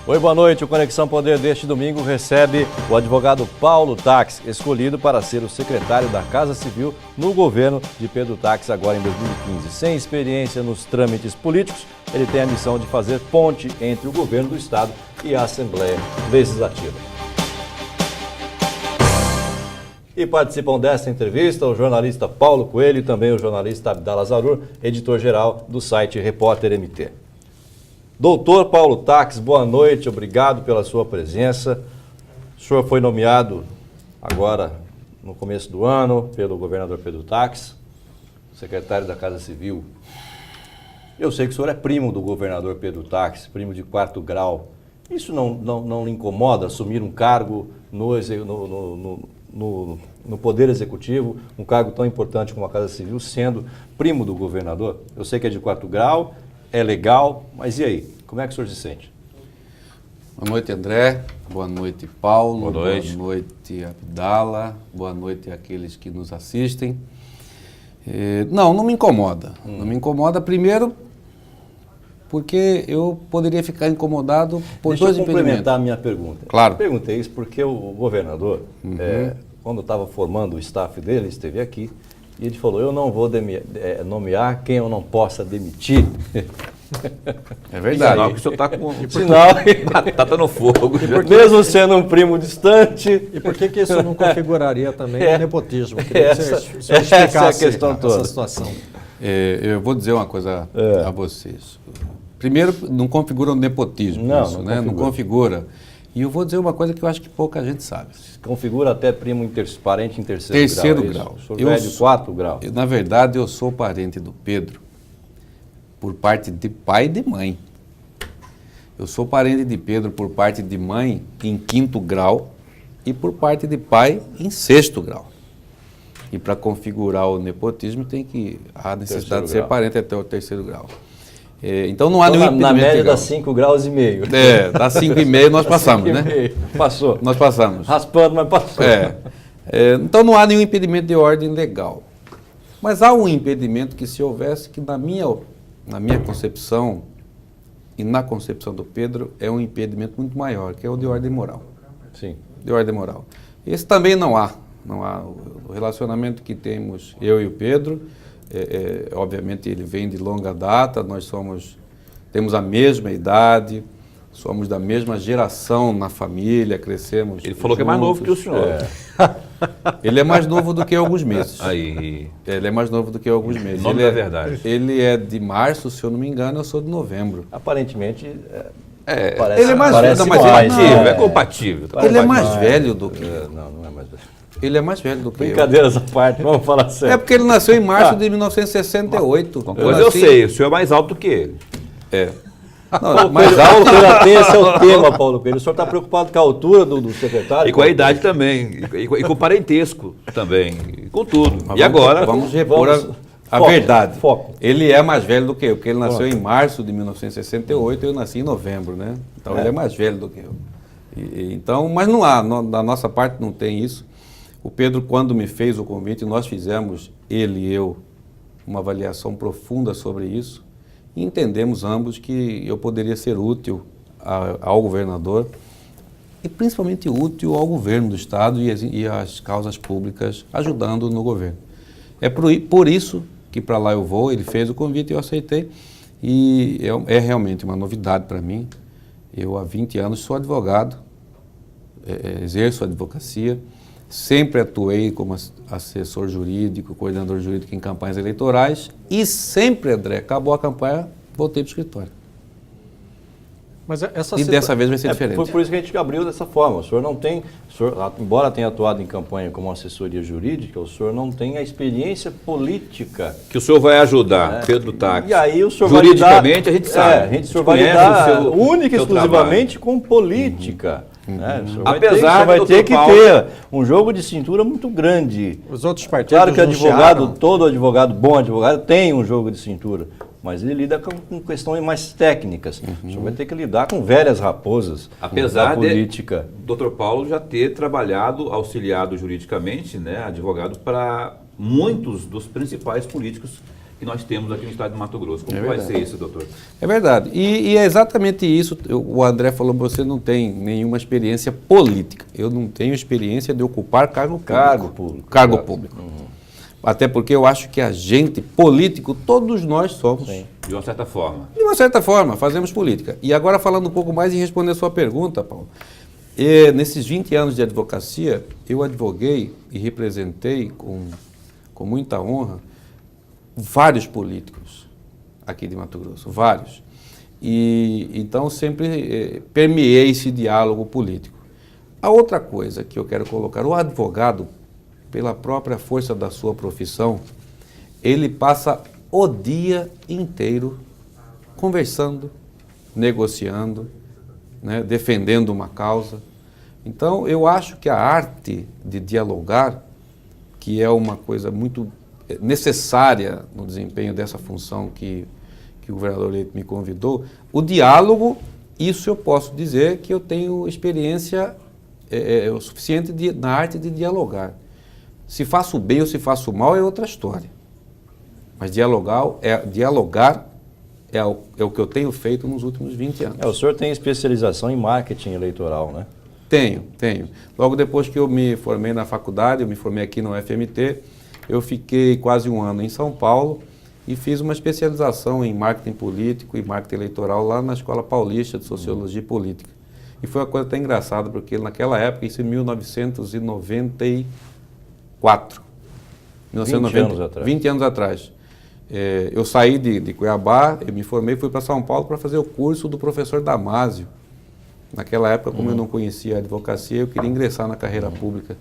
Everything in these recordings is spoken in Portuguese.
Oi, boa noite. O Conexão Poder deste domingo recebe o advogado Paulo Tax, escolhido para ser o secretário da Casa Civil no governo de Pedro Tax agora em 2015. Sem experiência nos trâmites políticos, ele tem a missão de fazer ponte entre o governo do Estado e a Assembleia Legislativa. E participam desta entrevista o jornalista Paulo Coelho e também o jornalista Abdala Zarur, editor-geral do site Repórter MT. Doutor Paulo Tax, boa noite, obrigado pela sua presença. O senhor foi nomeado agora no começo do ano pelo governador Pedro Tax, secretário da Casa Civil. Eu sei que o senhor é primo do governador Pedro Tax, primo de 4º grau. Isso não lhe incomoda assumir um cargo no Poder Executivo, um cargo tão importante como a Casa Civil, sendo primo do governador? Eu sei que é de 4º grau, é legal, mas e aí? Como é que o senhor se sente? Boa noite, André. Boa noite, Paulo. Boa noite. Boa noite, Abdala. Boa noite àqueles que nos assistem. Não me incomoda. Não me incomoda, primeiro, porque eu poderia ficar incomodado por dois impedimentos. Deixa eu complementar a minha pergunta. Claro. Eu perguntei isso porque o governador, quando estava formando o staff dele, esteve aqui, e ele falou, eu não vou nomear quem eu não possa demitir. É verdade. Sinal que o senhor está com Sinal batata no fogo. Mesmo sendo um primo distante. E por que isso não configuraria também o nepotismo? Essa é a questão toda. Essa situação. Eu vou dizer uma coisa a vocês. Primeiro, não configura o nepotismo. Não, isso, não né? Não configura. E eu vou dizer uma coisa que eu acho que pouca gente sabe. Configura até primo parente em terceiro grau. Grau. O senhor é de 4º grau. Na verdade, eu sou parente do Pedro por parte de pai e de mãe. Eu sou parente de Pedro por parte de mãe em 5º grau e por parte de pai em 6º grau. E para configurar o nepotismo há necessidade de ser parente até o 3º grau. Então não há nenhum impedimento. Na média legal. dá 5,5 graus. Dá 5,5 nós passamos, né? Passou. Nós passamos. Raspando, mas passou. Então não há nenhum impedimento de ordem legal. Mas há um impedimento que, se houvesse, que na minha concepção e na concepção do Pedro, é um impedimento muito maior, que é o de ordem moral. Sim. De ordem moral. Esse também não há. Não há. O relacionamento que temos, eu e o Pedro, obviamente ele vem de longa data, temos a mesma idade, somos da mesma geração na família, crescemos. Ele falou que é mais novo que o senhor. Ele é mais novo do que alguns meses. Aí. Ele é mais novo do que alguns meses. Nome da verdade. Ele é de março, se eu não me engano, eu sou de novembro. Aparentemente, ele é mais parece velho, mais. É compatível. Ele é mais velho do que Não é mais velho. Ele é mais velho do que eu. Brincadeiras à parte, vamos falar sério. É porque ele nasceu em março de 1968. Uma coisa eu sei, o senhor é mais alto do que ele. Não, Mas a altura tem, esse é o tema, Paulo Coelho. O senhor está preocupado com a altura do secretário? E com a idade também. E com o parentesco também. E com tudo. E agora? Vamos repor a verdade. Foco. Ele é mais velho do que eu, porque ele nasceu em março de 1968 e eu nasci em novembro, né? Então ele é mais velho do que eu. Então, mas não há, da nossa parte não tem isso. O Pedro, quando me fez o convite, nós fizemos, ele e eu, uma avaliação profunda sobre isso e entendemos ambos que eu poderia ser útil ao governador e principalmente útil ao governo do Estado e às causas públicas, ajudando no governo. É por isso que para lá eu vou, ele fez o convite e eu aceitei e é realmente uma novidade para mim. Eu há 20 anos sou advogado, exerço a advocacia, sempre atuei como assessor jurídico, coordenador jurídico em campanhas eleitorais e sempre, André, acabou a campanha, voltei para o escritório. Mas Dessa vez vai ser diferente. Foi por isso que a gente abriu dessa forma. O senhor não tem, embora tenha atuado em campanha como assessoria jurídica, o senhor não tem a experiência política. Que o senhor vai ajudar, Pedro Tax. E aí o senhor juridicamente vai lidar, a gente sabe. O senhor vai lidar única e exclusivamente com política. O senhor Apesar vai ter que ter um jogo de cintura muito grande. Os outros partidos Claro que todo bom advogado tem um jogo de cintura, mas ele lida com questões mais técnicas. O senhor vai ter que lidar com velhas raposas Apesar da política. de Dr. Paulo já ter trabalhado, auxiliado juridicamente, né, advogado para muitos dos principais políticos que nós temos aqui no estado de Mato Grosso. Como É vai verdade. ser isso, doutor? É verdade. E é exatamente isso. O André falou, você não tem nenhuma experiência política. Eu não tenho experiência de ocupar cargo público. Cargo público. Cargo Exato. público. Até porque eu acho que a gente, político, todos nós somos. Sim. De uma certa forma. De uma certa forma, fazemos política. E agora falando um pouco mais e responder a sua pergunta, Paulo. Nesses 20 anos de advocacia, eu advoguei e representei com muita honra vários políticos aqui de Mato Grosso, vários. E então sempre permeei esse diálogo político. A outra coisa que eu quero colocar, o advogado, pela própria força da sua profissão, ele passa o dia inteiro conversando, negociando, né, defendendo uma causa. Então, eu acho que a arte de dialogar, que é uma coisa muito necessária no desempenho dessa função que o governador Leite me convidou, o diálogo, isso eu posso dizer que eu tenho experiência o suficiente na arte de dialogar. Se faço bem ou se faço mal é outra história. Mas dialogar é o que eu tenho feito nos últimos 20 anos. O senhor tem especialização em marketing eleitoral, né? Tenho. Logo depois que eu me formei na faculdade, eu me formei aqui no UFMT, eu fiquei quase um ano em São Paulo e fiz uma especialização em marketing político e marketing eleitoral lá na Escola Paulista de Sociologia e Política. E foi uma coisa até engraçada, porque naquela época, isso em 1994. 20 anos atrás. 20 anos atrás. Eu saí de Cuiabá, eu me formei, fui para São Paulo para fazer o curso do professor Damásio. Naquela época, como eu não conhecia a advocacia, eu queria ingressar na carreira pública.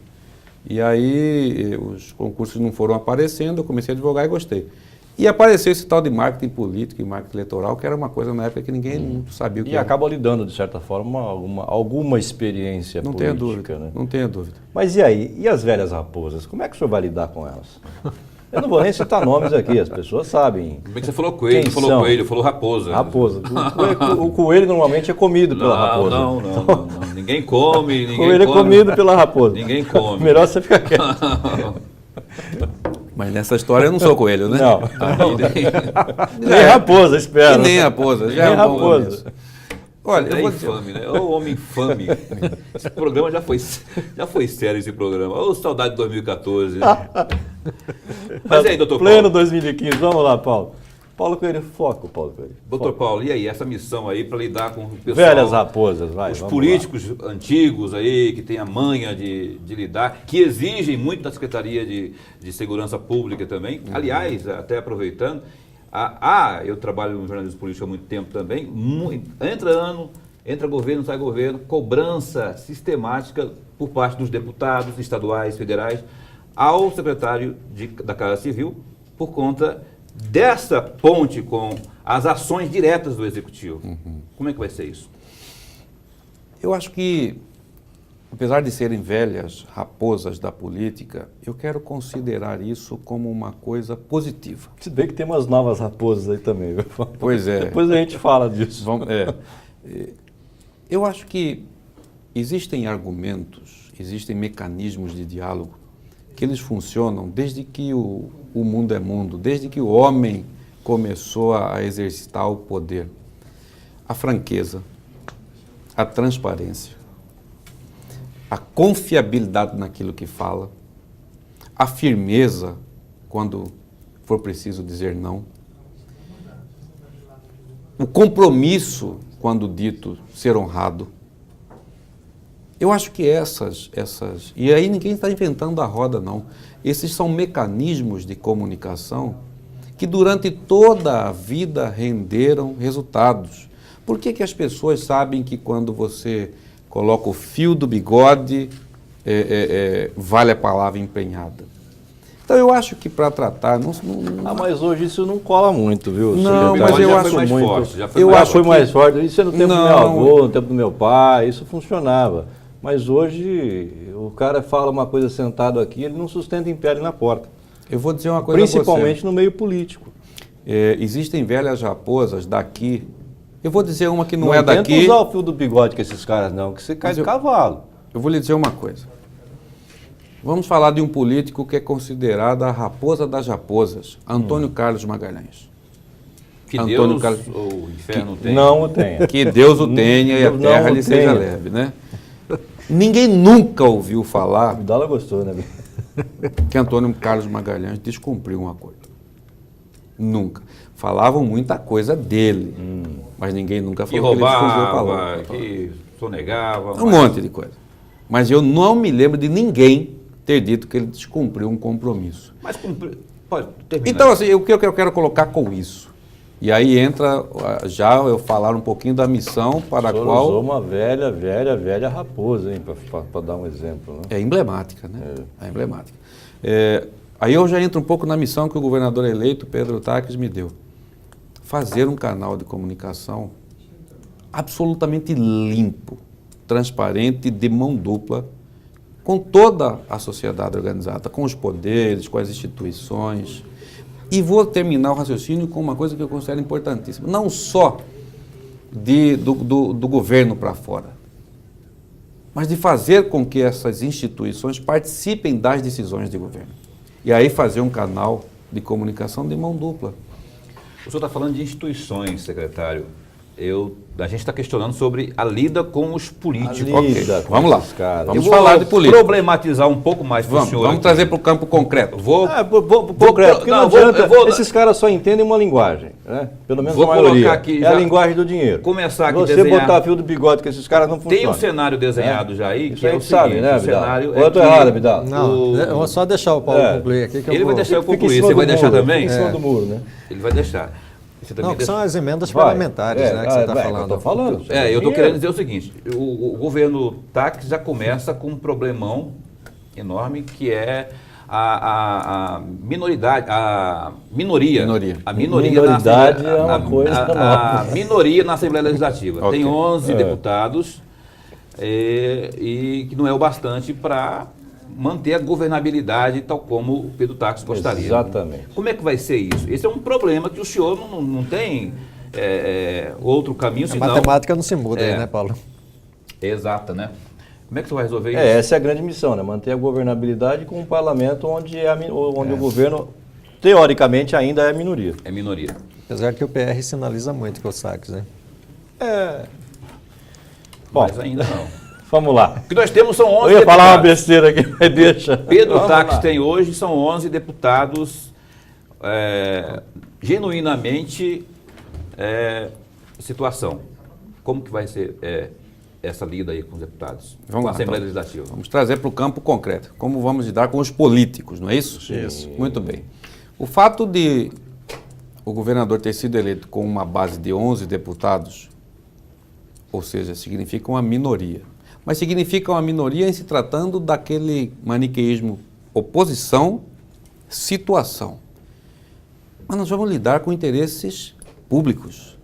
E aí os concursos não foram aparecendo, eu comecei a advogar e gostei. E apareceu esse tal de marketing político e marketing eleitoral, que era uma coisa na época que ninguém sabia o que E era. acaba lhe dando, de certa forma, alguma experiência Não política, tenha dúvida, né? não tenha dúvida. Mas e aí? E as velhas raposas? Como é que o senhor vai lidar com elas? Eu não vou nem citar nomes aqui, as pessoas sabem. Como é que você falou coelho? Quem Não falou são? coelho, falou raposa. Raposa. O coelho normalmente é comido pela raposa. Não. Ninguém come, O ninguém coelho é come. comido pela raposa. Ninguém come. Melhor você ficar quieto. Mas nessa história eu não sou coelho, né? Não. Nem Nem raposa, espero. E nem raposa, já Nem é um bom raposa. começo. Olha, eu É vou dizer... infame, né? Ô homem infame. Esse programa já foi sério, esse programa. Ô saudade de 2014. Mas e aí, doutor Pleno Paulo? 2015. Vamos lá, Paulo. Paulo Coelho, foco, Paulo Coelho. Doutor Paulo, e aí, essa missão aí para lidar com o pessoal... Velhas raposas, vai. Os vamos políticos antigos aí, que têm a manha de lidar, que exigem muito da Secretaria de Segurança Pública também. Aliás, até aproveitando, eu trabalho no jornalismo político há muito tempo também, entra ano, entra governo, sai governo, cobrança sistemática por parte dos deputados estaduais, federais, ao secretário da Casa Civil, por conta dessa ponte com as ações diretas do Executivo. Como é que vai ser isso? Eu acho que, apesar de serem velhas raposas da política, eu quero considerar isso como uma coisa positiva. Se bem que tem umas novas raposas aí também, viu? Pois é. Depois a gente fala disso. Eu acho que existem argumentos, existem mecanismos de diálogo que eles funcionam desde que o mundo é mundo, desde que o homem começou a exercitar o poder. A franqueza, a transparência, a confiabilidade naquilo que fala, a firmeza quando for preciso dizer não, o compromisso quando dito ser honrado. Eu acho que essas... E aí ninguém está inventando a roda, não. Esses são mecanismos de comunicação que durante toda a vida renderam resultados. Por que as pessoas sabem que quando você coloca o fio do bigode, vale a palavra empenhada? Então eu acho que para tratar... mas hoje isso não cola muito, viu? Não, secretário? mas eu já acho foi mais muito. forte. Já foi Eu mais acho Foi forte. mais forte. Isso é no tempo do meu Não. avô, no tempo do meu pai, isso funcionava. Mas hoje o cara fala uma coisa sentado aqui, ele não sustenta em pé ali na porta. Eu vou dizer uma coisa a você. Principalmente no meio político. Existem velhas raposas daqui. Eu vou dizer uma que não é tenta daqui. usar o fio do bigode com esses caras não, que você cai Mas de eu- cavalo. Eu vou lhe dizer uma coisa. Vamos falar de um político que é considerado a raposa das raposas, Antônio Carlos Magalhães. Que Antônio Deus Carlos- ou o inferno tem. Não o tenha. Que Deus o tenha e a Não terra o lhe seja tenha. leve, né? Ninguém nunca ouviu falar Abdala gostou, né? que Antônio Carlos Magalhães descumpriu um acordo. Nunca. Falavam muita coisa dele, mas ninguém nunca Que falou que ele descumpriu a roubava, palavra. que sonegava. Um monte de coisa. Mas eu não me lembro de ninguém ter dito que ele descumpriu um compromisso. Mas pode terminar. Então, assim, o que eu quero colocar com isso? E aí entra já eu falar um pouquinho da missão para a O senhor qual usou uma velha raposa, hein, para dar um exemplo. Né? é emblemática, né? É emblemática. Aí eu já entro um pouco na missão que o governador eleito, Pedro Taques, me deu. Fazer um canal de comunicação absolutamente limpo, transparente, de mão dupla, com toda a sociedade organizada, com os poderes, com as instituições. E vou terminar o raciocínio com uma coisa que eu considero importantíssima. Não só do governo para fora, mas de fazer com que essas instituições participem das decisões de governo. E aí fazer um canal de comunicação de mão dupla. O senhor está falando de instituições, secretário. A gente está questionando sobre a lida com os políticos. A lida com Vamos lá. esses caras. Vamos Eu vou falar de política. problematizar um pouco mais para o senhor. Vamos aqui. trazer para o campo concreto. Concreto, porque não adianta, esses caras só entendem uma linguagem, né? Pelo menos Vou a maioria. colocar aqui É já- a linguagem do dinheiro. começar aqui a Você desenhar. botar fio do bigode com esses caras não funciona. Tem um cenário desenhado já aí, Isso que a é o gente sabe, seguinte, né, o Vidal? cenário Ou eu tô que errado, Vidal? Não, eu vou só deixar o Paulo concluir aqui. Que Ele eu vai vou... deixar eu Fica em concluir, cima você do vai deixar muro, também? Fica em cima do muro, né? Ele vai deixar. Você também Não, que deixa? são as emendas Vai. parlamentares, né, que você está Eu falando. tô falando. Eu estou Dinheiro. querendo dizer o seguinte, o governo Taques já começa com um problemão enorme que é a minoridade, a minoria. Minoria. A minoria Minoridade na, é uma coisa a minoria na Assembleia Legislativa. Ok. Tem 11 deputados e que não é o bastante para manter a governabilidade tal como o Pedro Taques gostaria. Exatamente. Como é que vai ser isso? Esse é um problema que o senhor não tem outro caminho, A senão... matemática não se muda aí, É. né, Paulo? Exata, né? Como é que você vai resolver isso? Essa é a grande missão, né? Manter a governabilidade com um parlamento onde o governo, teoricamente, ainda é minoria. É minoria. Apesar que o PR sinaliza muito com os saques, né? Bom, Mas ainda não. vamos lá. O que nós temos são 11 Eu ia falar uma deputados. besteira aqui, mas deixa. Pedro Vamos Taques lá. tem hoje, são 11 deputados genuinamente situação. Como que vai ser essa lida aí com os deputados? Vamos com lá, a Assembleia então. Legislativa. Vamos trazer para o campo concreto. Como vamos lidar com os políticos, não é isso? Isso. Muito bem. O fato de o governador ter sido eleito com uma base de 11 deputados, ou seja, significa uma minoria. Mas significa uma minoria em se tratando daquele maniqueísmo oposição, situação. Mas nós vamos lidar com interesses públicos,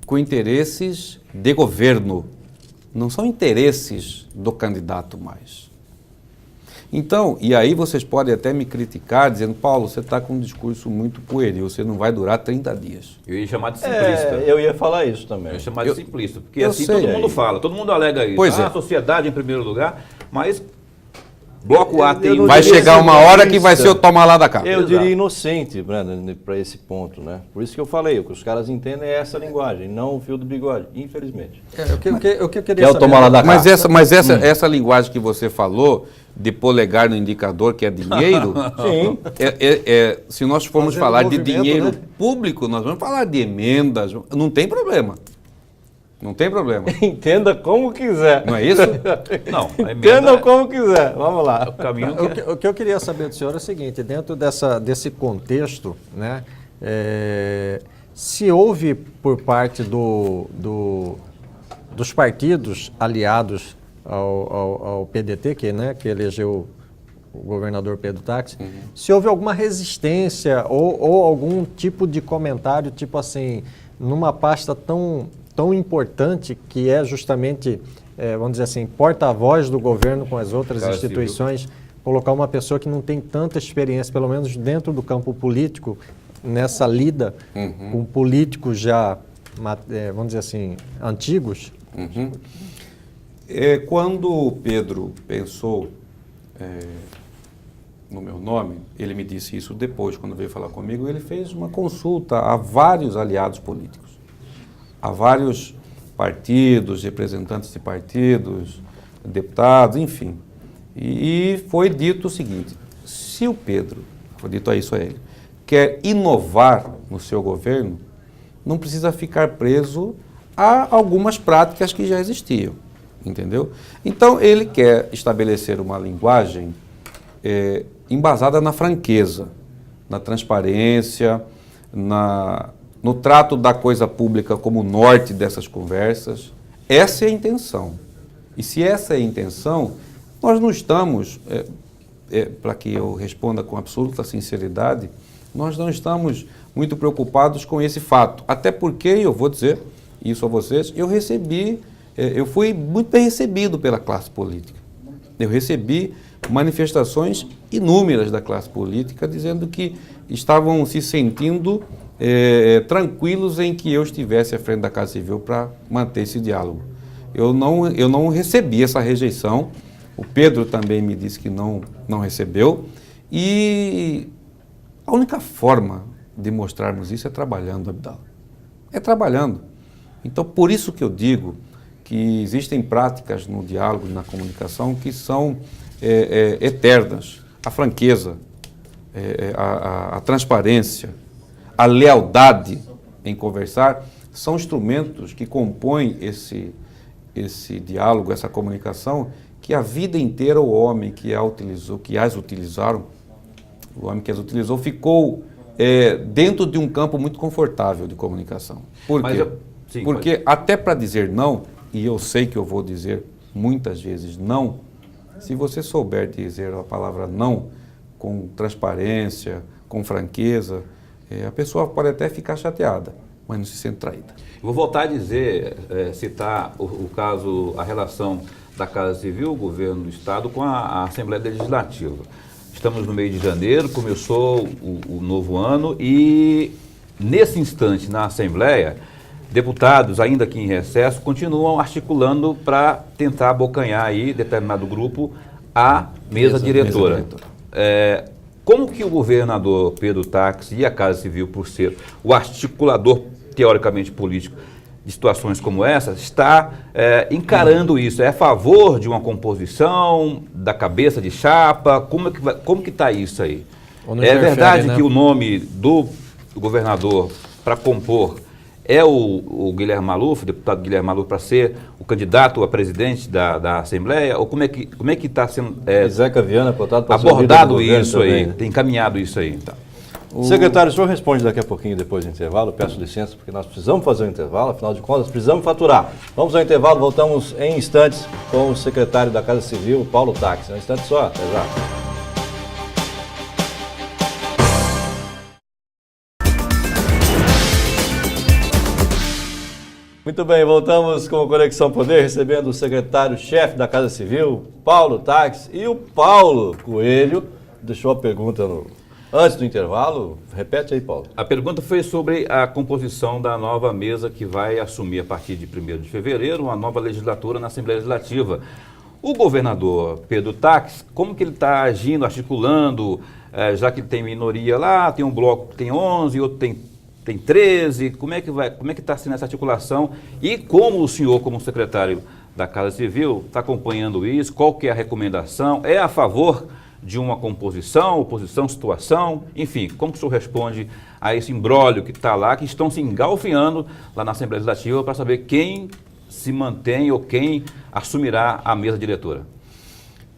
com interesses de governo. Não são interesses do candidato mais. Então, e aí vocês podem até me criticar, dizendo, Paulo, você está com um discurso muito pueril, você não vai durar 30 dias. Eu ia chamar de simplista. Eu ia falar isso também. Eu ia chamar de simplista, porque eu assim sei, todo mundo aí. fala, todo mundo alega isso. Pois é. A sociedade em primeiro lugar, mas bloco A tem eu não Vai diria chegar uma simplista. hora que vai ser o toma lá da cá. Eu Exato. diria inocente, Brandon, para esse ponto, né? Por isso que eu falei, o que os caras entendem é essa linguagem, não o fio do bigode, infelizmente. O que eu queria É o saber... tomar lá da cá. Mas essa linguagem que você falou, de polegar no indicador que é dinheiro, Sim. se nós formos Fazendo falar de movimento, dinheiro né? público, nós vamos falar de emendas, não tem problema. Não tem problema. Entenda como quiser. Não é isso? Não, a emenda Entendam é como quiser. Vamos lá. o caminho que O que eu queria saber do senhor é o seguinte, dentro desse contexto, né, se houve por parte dos partidos aliados ao PDT, que elegeu o governador Pedro Taques, se houve alguma resistência ou algum tipo de comentário, tipo assim, numa pasta tão importante que é justamente, vamos dizer assim, porta-voz do governo com as outras Cara instituições, colocar uma pessoa que não tem tanta experiência, pelo menos dentro do campo político, nessa lida com políticos já, vamos dizer assim, antigos. Quando o Pedro pensou no meu nome, ele me disse isso depois, quando veio falar comigo, ele fez uma consulta a vários aliados políticos, a vários partidos, representantes de partidos, deputados, enfim. E foi dito o seguinte, se o Pedro, foi dito isso a ele, quer inovar no seu governo, não precisa ficar preso a algumas práticas que já existiam, entendeu? Então, ele quer estabelecer uma linguagem embasada na franqueza, na transparência, no trato da coisa pública como norte dessas conversas. Essa é a intenção. E se essa é a intenção, nós não estamos, para que eu responda com absoluta sinceridade, nós não estamos muito preocupados com esse fato. Até porque, eu vou dizer isso a vocês, eu fui muito bem recebido pela classe política. Eu recebi manifestações inúmeras da classe política dizendo que estavam se sentindo tranquilos em que eu estivesse à frente da Casa Civil para manter esse diálogo. Eu não recebi essa rejeição, o Pedro também me disse que não recebeu, e a única forma de mostrarmos isso é trabalhando, Abdala. É trabalhando. Então, por isso que eu digo que existem práticas no diálogo e na comunicação que são eternas. A franqueza, a transparência, a lealdade em conversar são instrumentos que compõem esse diálogo, essa comunicação, que a vida inteira o homem que as utilizaram, ficou dentro de um campo muito confortável de comunicação. Por quê? Porque até para dizer não, e eu sei que eu vou dizer muitas vezes não, se você souber dizer a palavra não com transparência, com franqueza, a pessoa pode até ficar chateada, mas não se sente traída. Vou voltar a dizer, citar o caso, a relação da Casa Civil, o governo do Estado, com a Assembleia Legislativa. Estamos no meio de janeiro, começou o novo ano e, nesse instante, na Assembleia, deputados, ainda aqui em recesso, continuam articulando para tentar abocanhar aí, determinado grupo, a mesa diretora. Como que o governador Pedro Taques e a Casa Civil, por ser o articulador, teoricamente político, de situações como essa, está encarando isso? É a favor de uma composição, da cabeça de chapa? Como que está isso aí? É verdade, né, que o nome do governador para compor é o Guilherme Maluf, o deputado Guilherme Maluf, para ser o candidato a presidente da Assembleia? Ou como é que está sendo Zeca Viana, abordado isso aí, tem encaminhado isso aí? Então. Secretário, o senhor responde daqui a pouquinho, depois do intervalo. Peço licença, porque nós precisamos fazer um intervalo, afinal de contas, precisamos faturar. Vamos ao intervalo, voltamos em instantes com o secretário da Casa Civil, Paulo Taques. Um instante só, exato. Muito bem, voltamos com o Conexão Poder, recebendo o secretário-chefe da Casa Civil, Paulo Taques, e o Paulo Coelho deixou a pergunta antes do intervalo. Repete aí, Paulo. A pergunta foi sobre a composição da nova mesa que vai assumir a partir de 1º de fevereiro uma nova legislatura na Assembleia Legislativa. O governador Pedro Taques, como que ele está agindo, articulando, já que tem minoria lá, tem um bloco que tem 11, outro tem 13, como é que está sendo essa articulação e como o senhor, como secretário da Casa Civil, está acompanhando isso? Qual que é a recomendação? É a favor de uma composição, oposição, situação? Enfim, como que o senhor responde a esse imbróglio que está lá, que estão se engalfinhando lá na Assembleia Legislativa para saber quem se mantém ou quem assumirá a mesa diretora?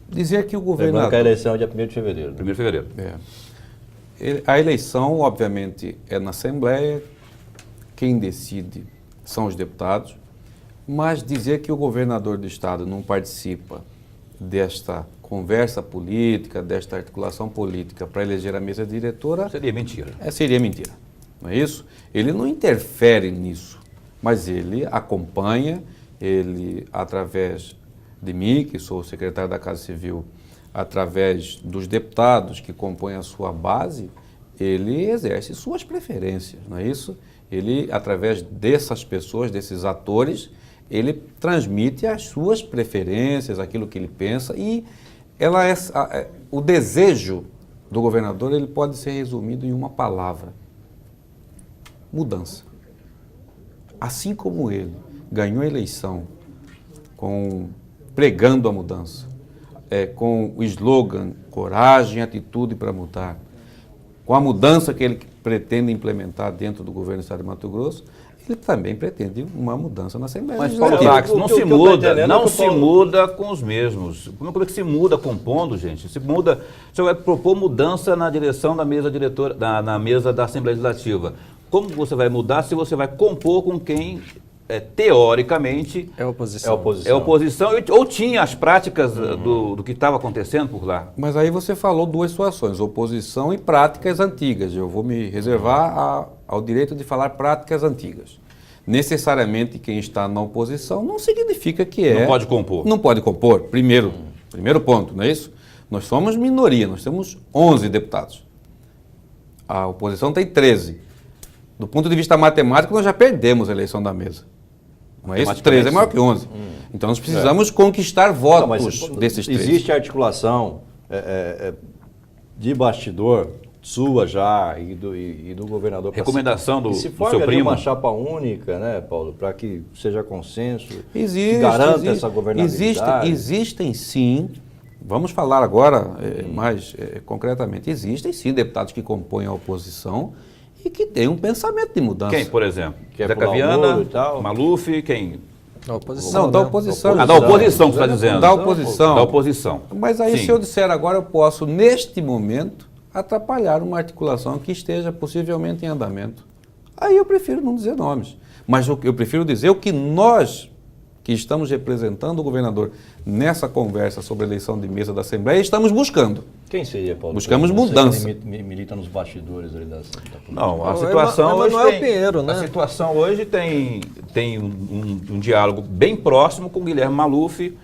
Dizer que o governador... Lembrando que a eleição é dia 1º de fevereiro. 1º de fevereiro. A eleição, obviamente, é na Assembleia, quem decide são os deputados, mas dizer que o governador do Estado não participa desta conversa política, desta articulação política para eleger a mesa diretora... Seria mentira. Seria mentira, não é isso? Ele não interfere nisso, mas ele acompanha, ele, através de mim, que sou o secretário da Casa Civil, através dos deputados que compõem a sua base, ele exerce suas preferências, não é isso? Ele, através dessas pessoas, desses atores, ele transmite as suas preferências, aquilo que ele pensa, e o desejo do governador ele pode ser resumido em uma palavra: mudança. Assim como ele ganhou a eleição pregando a mudança, com o slogan coragem, atitude para mudar, com a mudança que ele pretende implementar dentro do governo do Estado de Mato Grosso, ele também pretende uma mudança na Assembleia Mas, Paulo Legislativa. Tax, não se muda, não se muda com os mesmos. Como é que se muda compondo, gente? Se muda, você vai propor mudança na direção da mesa diretora, na mesa da Assembleia Legislativa. Como você vai mudar se você vai compor com quem, teoricamente, É oposição. é oposição ou tinha as práticas do que estava acontecendo por lá? Mas aí você falou duas situações, oposição e práticas antigas. Eu vou me reservar ao direito de falar práticas antigas. Necessariamente quem está na oposição não significa que Não pode compor. Não pode compor. Primeiro ponto, não é isso? Nós somos minoria, nós temos 11 deputados. A oposição tem 13. Do ponto de vista matemático, nós já perdemos a eleição da mesa. Não é isso? 13 é maior que 11. Então nós precisamos conquistar votos desses 13. Existe articulação de bastidor sua já e do governador. Recomendação do se seu forme ali primo? uma chapa única, né, Paulo, para que seja consenso, Existe, que garanta existe, essa governabilidade. Existem sim, vamos falar agora mais concretamente, existem sim deputados que compõem a oposição e que têm um pensamento de mudança. Quem, por exemplo? Quer Zeca pular o Viana, muro e tal? Maluf, quem? Da oposição. Não, da né? oposição. Da oposição que você está dizendo. Da oposição. Da oposição. Mas aí, Sim. se eu disser agora, eu posso, neste momento, atrapalhar uma articulação que esteja possivelmente em andamento. Aí eu prefiro não dizer nomes. Mas eu prefiro dizer o que nós, que estamos representando o governador nessa conversa sobre a eleição de mesa da Assembleia, estamos buscando. Quem seria, Paulo? Buscamos Você mudança. que milita nos bastidores ali da política. Não, a O situação hoje Emanuel tem, Pinheiro, né? a situação hoje tem um diálogo bem próximo com o Guilherme Maluf,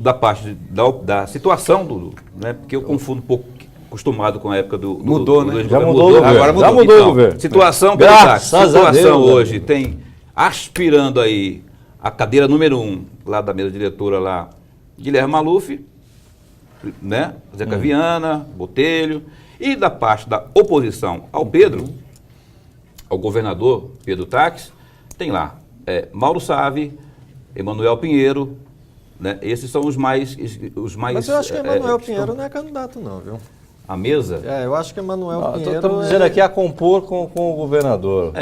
da parte da situação né, porque eu confundo um pouco, acostumado com a época do Mudou, né? Já governo. mudou o governo. Agora mudou. Já mudou o Então, governo. situação, Graças a situação Deus, hoje tem aspirando aí a cadeira número 1 lá da mesa diretora lá, Guilherme Maluf, né? Zeca Viana, Botelho, e da parte da oposição ao Pedro, ao governador Pedro Tax, tem lá Mauro Save, Emanuel Pinheiro, né? Esses são os mais Mas eu acho que Emanuel que Pinheiro estão não é candidato não, viu? à mesa. Eu acho que Emanuel Pinheiro Estamos dizendo aqui a compor com o governador.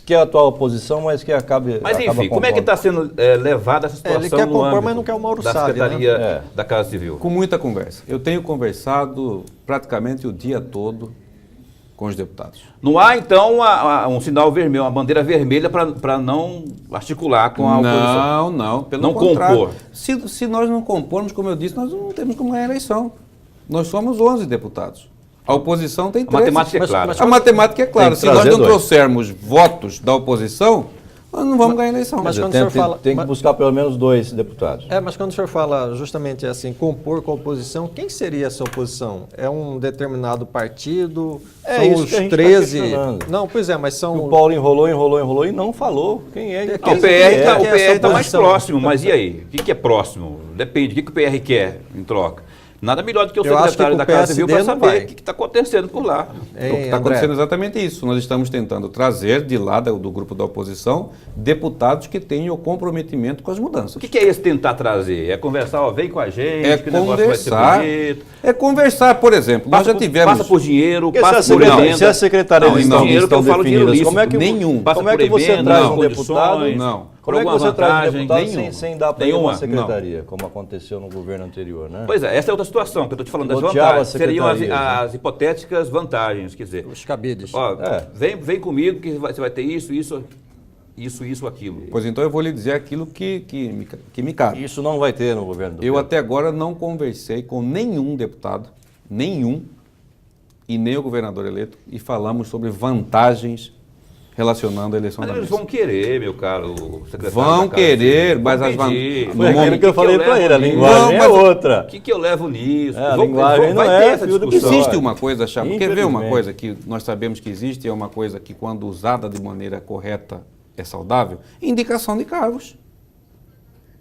Que é a atual oposição, mas que acabe. Mas enfim, como é que está sendo levada essa situação ele quer no compor, âmbito mas não quer o Mauro da Save, Secretaria né? da Casa Civil? Com muita conversa. Eu tenho conversado praticamente o dia todo com os deputados. Não há, então, um sinal vermelho, uma bandeira vermelha para não articular com a oposição? Não, pelo Não contrário. compor. Se nós não compormos, como eu disse, nós não temos como ganhar a eleição. Nós somos 11 deputados. A oposição tem 13. A matemática é clara. A matemática é clara. Tem que Se nós trazer não dois. trouxermos votos da oposição, nós não vamos ganhar a eleição. mas Mas quando o senhor fala- tem que mas- buscar pelo menos 2 deputados. mas quando o senhor fala justamente assim, compor com a oposição, quem seria essa oposição? É um determinado partido? É São isso os que a gente tá 13? questionando. Não, pois é, mas são... O Paulo enrolou e não falou quem é. Não, o Quem PR é está essa mais oposição? próximo, mas e aí? O que é próximo? Depende. O que o PR quer em troca? Nada melhor do que o Eu acho que secretário com da o Casa Civil para PSD não saber vai. o que está acontecendo por lá. Hein, O que está André? acontecendo é exatamente isso. Nós estamos tentando trazer de lá do grupo da oposição deputados que tenham o comprometimento com as mudanças. O que é esse tentar trazer? É conversar, ó, vem com a gente, É que o negócio vai ser conversar. bonito. É conversar, por exemplo. Nós já tivemos. Passa por dinheiro, Porque passa se a por secretaria- emenda. se a secretaria Não, estão- dinheiro que eu estão falo dinheiro definidas, lícito. como é que- Nenhum. Passa Como é por que você emenda, traz um condições. deputado? Não. Como é que Por você alguma traz um vantagem? deputado Nenhuma. sem dar para ele uma Nenhuma. secretaria, como aconteceu no governo anterior, né? Pois é, essa é outra situação que eu estou te falando das Loteava vantagens. as Seriam secretarias, né? as hipotéticas vantagens, quer dizer, Os cabides. ó, É. vem comigo que você vai ter isso, aquilo. Pois então eu vou lhe dizer aquilo que me cabe. Isso não vai ter no governo do Eu Pedro. até agora não conversei com nenhum deputado, e nem o governador eleito, e falamos sobre vantagens relacionando a eleição Mas da eles mesa. vão querer, meu caro secretário. Vão da Casa querer, Civil, mas vão as van- pedir. no Foi aquilo momento que eu falei para ele, a levo linguagem Não, é mas- outra. O que eu levo nisso? É, a linguagem vai não é ter essa fio do discussão. bigode. Existe uma coisa, Chapa, quer ver uma Infelizmente. coisa que nós sabemos que existe, é uma coisa que quando usada de maneira correta é saudável? Indicação de cargos.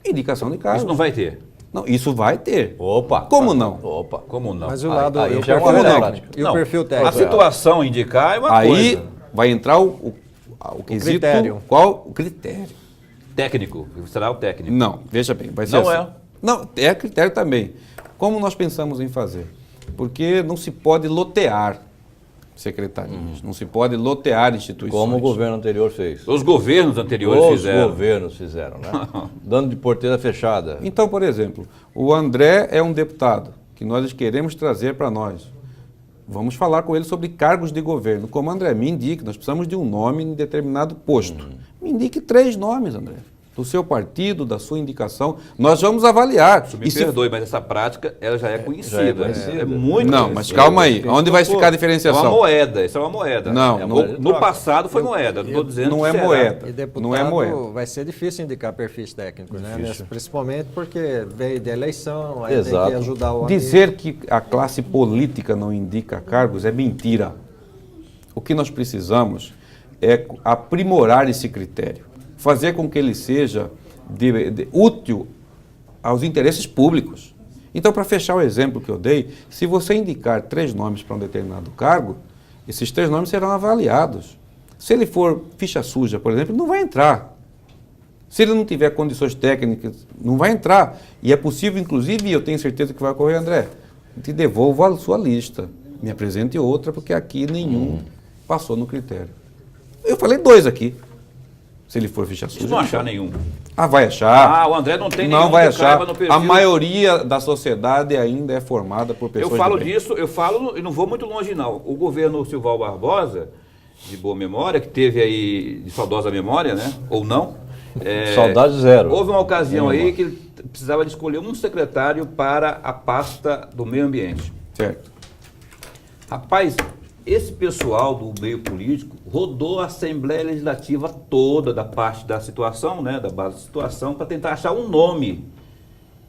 Indicação de cargos. Isso não vai ter. Não, isso vai ter. Opa! Como não? Opa! Como não? Mas o lado aí e o já é perfil uma técnico. prática. E o Não, perfil a técnico. situação indicar é uma Aí coisa. vai entrar o quesito. critério. Qual o critério? Técnico, será o técnico. Não, veja bem, vai ser Não assim. Não, é critério também. Como nós pensamos em fazer? Porque não se pode lotear secretarias, não se pode lotear instituições. Como o governo anterior fez. Os governos anteriores Os fizeram. governos fizeram, né? Dando de porteira fechada. Então, por exemplo, o André é um deputado que nós queremos trazer para nós. Vamos falar com ele sobre cargos de governo. Como André, me indique, nós precisamos de um nome em determinado posto. Me indique 3 nomes, André. Do seu partido, da sua indicação. Nós vamos avaliar. Me perdoe, mas essa prática ela já é conhecida. já é conhecida. É muito Não, conhecida. mas calma aí. Onde vai ficar a É uma diferenciação? moeda, isso é uma moeda. Não, É não- moeda. No passado foi moeda, não estou dizendo Não que é será. moeda. E deputado Não é moeda. vai ser difícil indicar perfis técnicos, né? Principalmente porque veio de eleição, aí tem Exato. que ajudar o amigo. Dizer que a classe política não indica cargos é mentira. O que nós precisamos é aprimorar esse critério, fazer com que ele seja útil aos interesses públicos. Então, para fechar o exemplo que eu dei, se você indicar 3 nomes para um determinado cargo, esses 3 nomes serão avaliados. Se ele for ficha suja, por exemplo, não vai entrar. Se ele não tiver condições técnicas, não vai entrar. E é possível, inclusive, e eu tenho certeza que vai ocorrer, André, te devolvo a sua lista. Me apresente outra, porque aqui nenhum passou no critério. Eu falei 2 aqui. Se ele for ficha suja. Se não achar nenhum. Ah, vai achar. Ah, o André não tem Não nenhum vai que achar. caiba no perfil. A maioria da sociedade ainda é formada por pessoas Eu falo de bem. disso, eu falo e não vou muito longe não. O governo Silval Barbosa, de boa memória, que teve aí, de saudosa memória, né? Ou não. Saudade zero. Houve uma ocasião Nenhuma. aí que ele precisava de escolher um secretário para a pasta do meio ambiente. Certo. Rapaz, esse pessoal do meio político rodou a Assembleia Legislativa toda da parte da situação, né, da base da situação, para tentar achar um nome.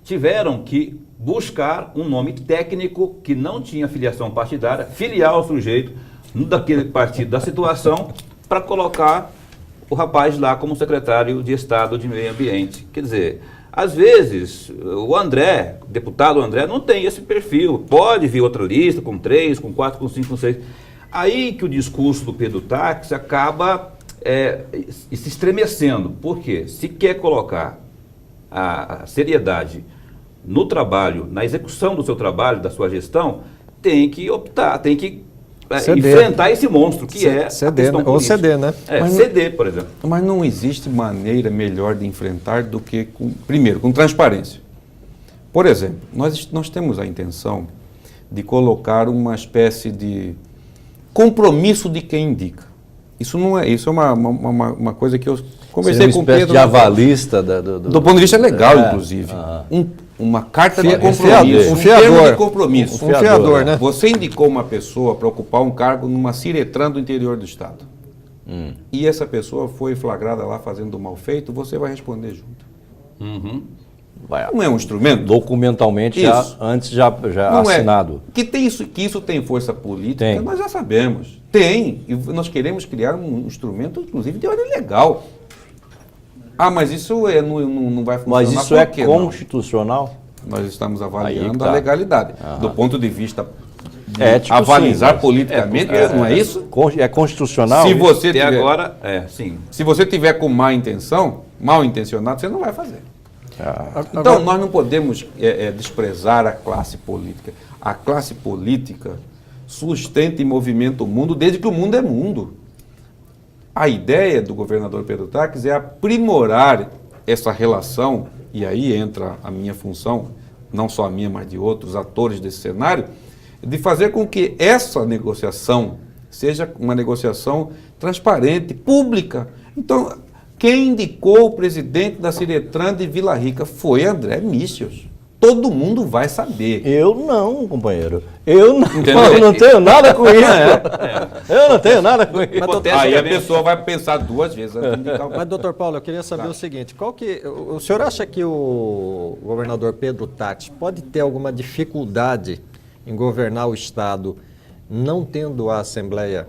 Tiveram que buscar um nome técnico que não tinha filiação partidária, filiar o sujeito daquele partido da situação, para colocar o rapaz lá como secretário de Estado de Meio Ambiente. Quer dizer, às vezes, o André, o deputado André, não tem esse perfil. Pode vir outra lista, com 3, com 4, com 5, com 6. Aí que o discurso do Pedro Tax acaba se estremecendo. Por quê? Se quer colocar a seriedade no trabalho, na execução do seu trabalho, da sua gestão, tem que optar, tem que Ceder. enfrentar esse monstro que é a Ceder, questão né? Ou política. ceder, né? Mas Ceder, por exemplo. Mas não existe maneira melhor de enfrentar do que, primeiro, com transparência. Por exemplo, nós temos a intenção de colocar uma espécie de compromisso de quem indica. Isso é uma coisa que eu conversei Seria com uma o espécie Pedro. de avalista Do ponto de vista legal, inclusive. Uma carta de compromisso. um Um fiador. termo de compromisso. Um fiador, né? Você indicou uma pessoa para ocupar um cargo numa Ciretran do interior do Estado. E essa pessoa foi flagrada lá fazendo mal feito, você vai responder junto. Não é um instrumento? Documentalmente, Isso. antes já Não assinado. É. Que isso tem força política, Tem. nós já sabemos. Tem. E nós queremos criar um instrumento, inclusive, de ordem legal. Ah, mas isso não vai funcionar. Mas isso por é quê não? constitucional? Nós estamos Aí avaliando que tá. a legalidade. Do ponto de vista de Ético, avalizar sim, mas- politicamente, não é isso? É constitucional? Se isso? você Até tiver, agora, sim. se você tiver com má intenção, mal intencionado, você não vai fazer. Ah, Então, nós não podemos desprezar a classe política. A classe política sustenta e movimenta o mundo desde que o mundo é mundo. A ideia do governador Pedro Tax é aprimorar essa relação, e aí entra a minha função, não só a minha, mas de outros atores desse cenário, de fazer com que essa negociação seja uma negociação transparente, pública. Então, quem indicou o presidente da Ciretran de Vila Rica foi André Mícios. Todo mundo vai saber. Eu não, companheiro. Eu não, Entendeu? eu não tenho nada com isso. Eu não tenho nada com isso. Aí a pessoa vai pensar 2 vezes antes de indicar o Mas, doutor Paulo, eu queria saber o seguinte, o senhor acha que o governador Pedro Tax pode ter alguma dificuldade em governar o Estado não tendo a Assembleia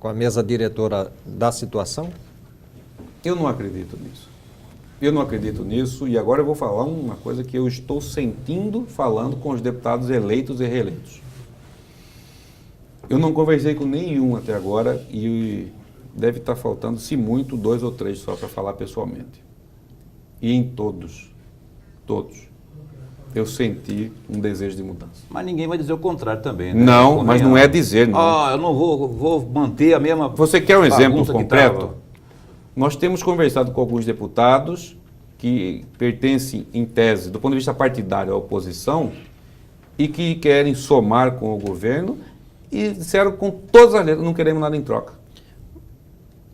com a mesa diretora da situação? Eu não acredito nisso. Eu não acredito nisso e agora eu vou falar uma coisa que eu estou sentindo falando com os deputados eleitos e reeleitos. Eu não conversei com nenhum até agora e deve estar faltando, se muito, 2 ou 3 só para falar pessoalmente. E em todos, eu senti um desejo de mudança. Mas ninguém vai dizer o contrário também, né? Não, mas não é dizer, não. Eu não vou manter a mesma. Você quer um exemplo bagunça que concreto? tava. Nós temos conversado com alguns deputados que pertencem, em tese, do ponto de vista partidário, à oposição e que querem somar com o governo e disseram com todas as letras, não queremos nada em troca.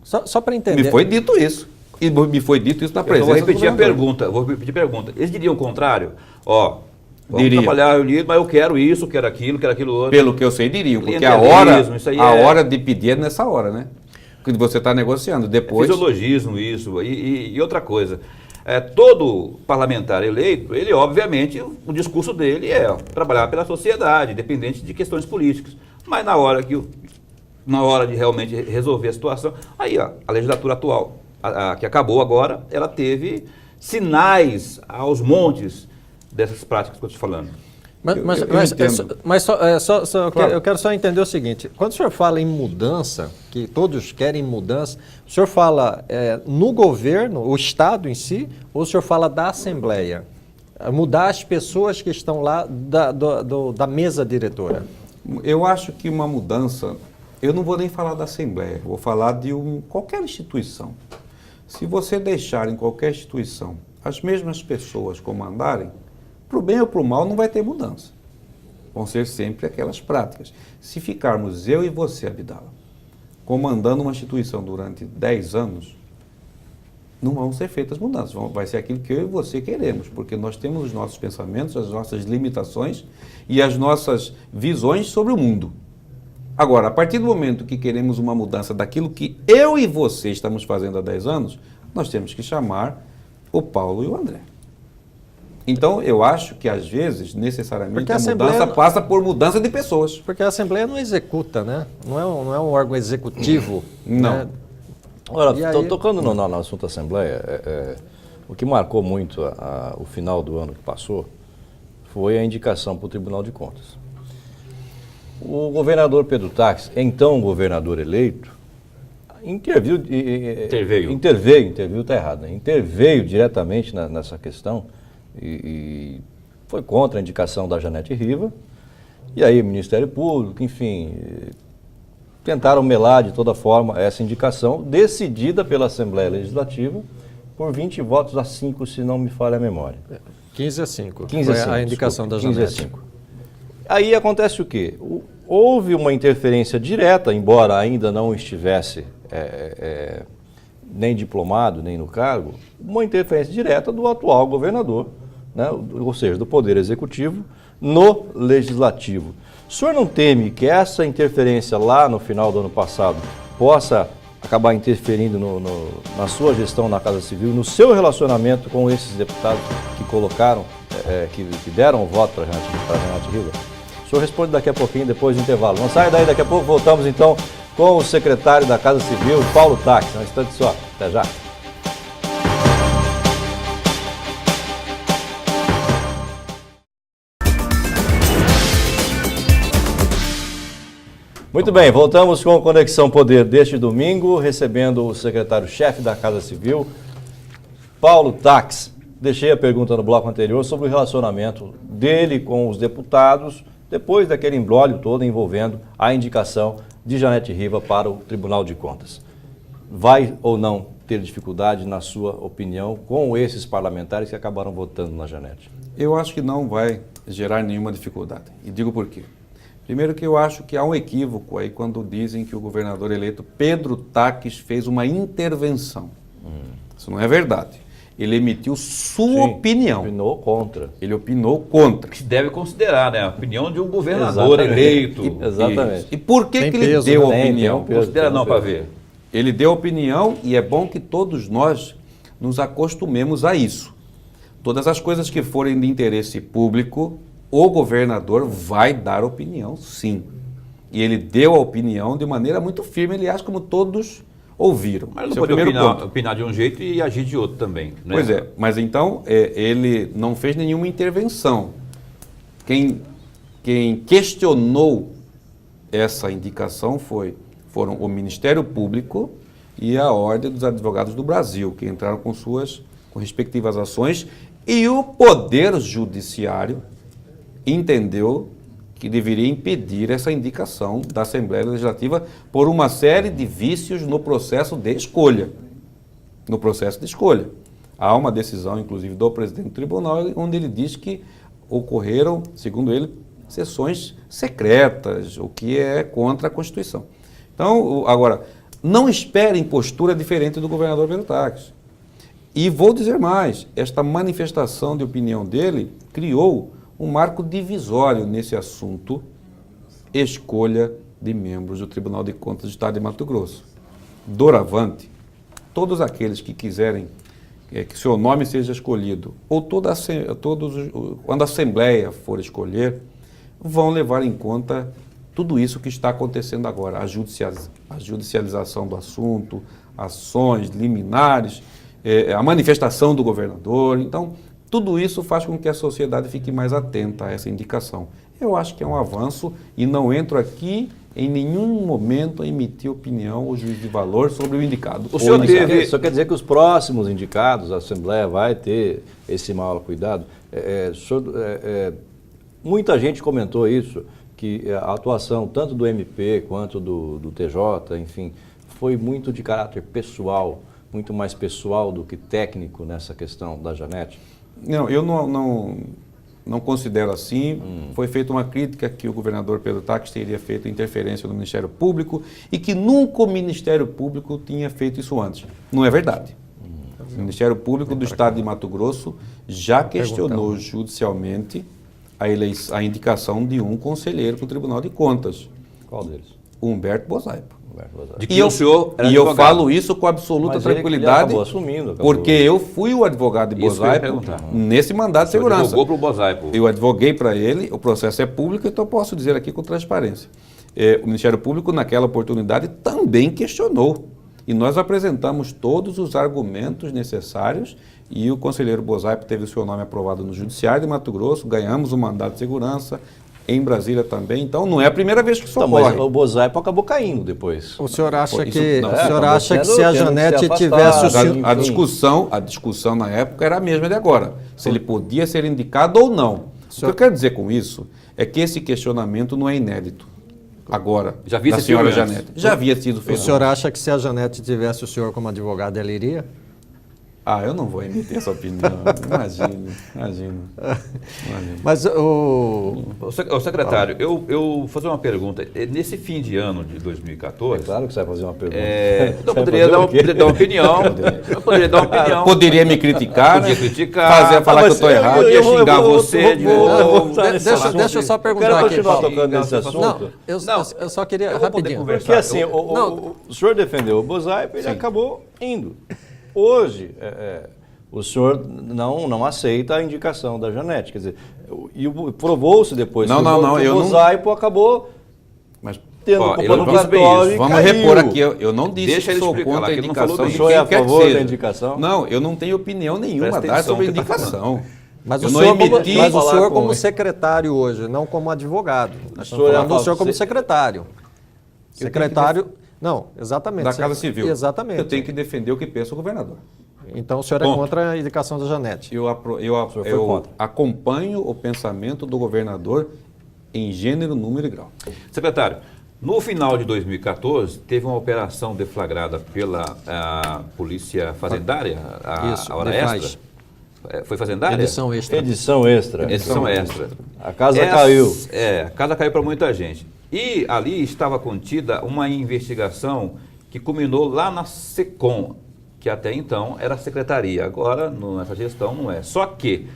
Só para entender. Me foi dito isso. E me foi dito isso na presença Vou repetir do governador. vou repetir a pergunta. Eles diriam o contrário? Vamos Diria. trabalhar unido, mas eu quero isso, quero aquilo outro. Pelo que eu sei, diriam, porque Isso aí a hora de pedir é nessa hora, né? Porque você está negociando. Depois. Fisiologismo isso. E outra coisa, todo parlamentar eleito, ele obviamente, o discurso dele é trabalhar pela sociedade, independente de questões políticas. Mas na hora de realmente resolver a situação, aí ó, a legislatura atual, que acabou agora, ela teve sinais aos montes dessas práticas que eu estou te falando. Eu quero só entender o seguinte, quando o senhor fala em mudança, que todos querem mudança, o senhor fala no governo, o Estado em si, ou o senhor fala da Assembleia? Mudar as pessoas que estão lá da mesa diretora? Eu acho que uma mudança, eu não vou nem falar da Assembleia, vou falar de qualquer instituição. Se você deixar em qualquer instituição as mesmas pessoas comandarem, para o bem ou para o mal não vai ter mudança. Vão ser sempre aquelas práticas. Se ficarmos eu e você, Abdala, comandando uma instituição durante 10 anos, não vão ser feitas mudanças. Vai ser aquilo que eu e você queremos, porque nós temos os nossos pensamentos, as nossas limitações e as nossas visões sobre o mundo. Agora, a partir do momento que queremos uma mudança daquilo que eu e você estamos fazendo há 10 anos, nós temos que chamar o Paulo e o André. Então, eu acho que, às vezes, necessariamente, a mudança passa por mudança de pessoas. Porque a Assembleia não executa, né? Não é um órgão executivo. Não. Né? Ora, tocando no assunto Assembleia, o que marcou muito o final do ano que passou foi a indicação para o Tribunal de Contas. O governador Pedro Taques, então governador eleito, interveio diretamente nessa questão e foi contra a indicação da Janete Riva. E aí o Ministério Público, enfim, tentaram melar de toda forma essa indicação, decidida pela Assembleia Legislativa por 20 votos a 5, se não me falha a memória. 15-5. 15 foi a indicação da Janete. 15-5. Aí acontece o quê? Houve uma interferência direta, embora ainda não estivesse nem diplomado, nem no cargo, uma interferência direta do atual governador, né? Ou seja, do Poder Executivo, no Legislativo. O senhor não teme que essa interferência lá no final do ano passado possa acabar interferindo na sua gestão na Casa Civil, no seu relacionamento com esses deputados que colocaram, que deram o voto para a Janete Riva? O senhor responde daqui a pouquinho, depois do intervalo. Não sai daí, daqui a pouco voltamos então com o secretário da Casa Civil, Paulo Taques. Um instante só. Até já. Muito bem, voltamos com Conexão Poder deste domingo, recebendo o secretário-chefe da Casa Civil, Paulo Taques. Deixei a pergunta no bloco anterior sobre o relacionamento dele com os deputados, depois daquele imbróglio todo envolvendo a indicação de Janete Riva para o Tribunal de Contas. Vai ou não ter dificuldade, na sua opinião, com esses parlamentares que acabaram votando na Janete? Eu acho que não vai gerar nenhuma dificuldade. E digo por quê. Primeiro que eu acho que há um equívoco aí quando dizem que o governador eleito Pedro Taques fez uma intervenção. Isso não é verdade. Ele emitiu sua opinião. Opinou contra. Ele opinou contra. Que se deve considerar, né? A opinião de um governador eleito. Exatamente. E por que ele deu a opinião? Considera não para ver. Ele deu a opinião e é bom que todos nós nos acostumemos a isso. Todas as coisas que forem de interesse público, o governador vai dar opinião, sim. E ele deu a opinião de maneira muito firme, aliás, como todos ouviram. Mas ele Esse não é o pode primeiro ponto. opinar de um jeito e agir de outro também. Né? Pois é, mas então ele não fez nenhuma intervenção. Quem questionou essa indicação foram o Ministério Público e a Ordem dos Advogados do Brasil, que entraram com respectivas ações, e o Poder Judiciário entendeu que deveria impedir essa indicação da Assembleia Legislativa por uma série de vícios no processo de escolha. No processo de escolha. Há uma decisão, inclusive, do presidente do tribunal, onde ele diz que ocorreram, segundo ele, sessões secretas, o que é contra a Constituição. Então, agora, não esperem postura diferente do governador Pedro Táxi. E vou dizer mais, esta manifestação de opinião dele criou um marco divisório nesse assunto, escolha de membros do Tribunal de Contas do Estado de Mato Grosso. Doravante, todos aqueles que quiserem que seu nome seja escolhido, ou quando a Assembleia for escolher, vão levar em conta tudo isso que está acontecendo agora, a judicialização do assunto, ações liminares, a manifestação do governador. Então, tudo isso faz com que a sociedade fique mais atenta a essa indicação. Eu acho que é um avanço e não entro aqui em nenhum momento a emitir opinião ou juízo de valor sobre o indicado. O senhor teve... Só quer dizer que os próximos indicados, a Assembleia vai ter esse maior cuidado. Muita gente comentou isso, que a atuação tanto do MP quanto do TJ, enfim, foi muito de caráter pessoal, muito mais pessoal do que técnico nessa questão da Janete. Não, eu não considero assim. Foi feita uma crítica que o governador Pedro Táxi teria feito interferência no Ministério Público e que nunca o Ministério Público tinha feito isso antes. Não é verdade. O Ministério Público do Estado de Mato Grosso já questionou judicialmente a indicação de um conselheiro para o Tribunal de Contas. Qual deles? Humberto Bozaipo. De que o senhor era eu advogado. falo isso com absoluta Mas tranquilidade, ele acabou assumindo. porque eu fui o advogado de Isso que eu ia Bozaipo perguntar. nesse mandato de segurança. Advogou para o Bozaipo. Eu advoguei para ele, o processo é público, então eu posso dizer aqui com transparência. O Ministério Público, naquela oportunidade, também questionou. E nós apresentamos todos os argumentos necessários e o conselheiro Bozaipo teve o seu nome aprovado no Judiciário de Mato Grosso, ganhamos o mandato de segurança, em Brasília também. Então, não é a primeira vez que isso ocorre. Mas o Bozaipo acabou caindo depois. O senhor acha Isso que, não, o senhor acabou acha que sendo se a tendo que Janete ser tivesse o afastado. senhor... A discussão na época era a mesma de agora. Se ele podia ser indicado ou não. O que eu quero dizer com isso é que esse questionamento não é inédito. Agora, Já havia da sido senhora feito antes. Janete. Já havia sido O feito. senhor acha que se a Janete tivesse o senhor como advogado, ela iria? Eu não vou emitir essa opinião. Imagina. Mas o... Ô, secretário, eu vou fazer uma pergunta. Nesse fim de ano de 2014... Claro que você vai fazer uma pergunta. Não Você vai poderia fazer o quê? dar uma opinião. Eu poderia dar uma opinião. Poderia me criticar, Podia né? criticar. Falar que eu estou errado. Podia xingar você de novo. Deixa eu só perguntar Quero aqui, continuar Paulo. tocando nesse assunto. Não, eu só queria eu vou poder rapidinho. conversar. Porque assim, Eu- o senhor defendeu o Bozaipo e ele acabou indo. Hoje, o senhor não aceita a indicação da Janete. Quer dizer, provou-se depois Não, que não, o eu não- Bozaipo acabou Mas tendo Ó, culpa ele no não disse bem cartório isso. e vamos caiu. repor aqui, eu não disse Deixa que ele sou explicar lá, contra a que ele não falou indicação bem. de O senhor é quem a quer que favor da seja. indicação? Não, eu não tenho opinião nenhuma Presta a dar atenção sobre a no que tá indicação. Mas Eu o não senhor, como, emiti- mas o falar senhor com como ele. secretário hoje, não como advogado. Nós senhor estamos é falando a do senhor como você- secretário. tenho Secretário... Não, exatamente. Da Casa Civil. Exatamente. Eu tenho que defender o que pensa o governador. Então o senhor é Ponto. contra a indicação da Janete. Eu foi contra. acompanho o pensamento do governador em gênero, número e grau. Secretário, no final de 2014, teve uma operação deflagrada pela Polícia Fazendária, Isso, a Hora defaz. Extra. Foi Fazendária? Edição extra. Edição extra. Edição extra. A casa caiu. A casa caiu para muita gente. E ali estava contida uma investigação que culminou lá na SECOM, que até então era a secretaria. Agora, nessa gestão, não é. Só que,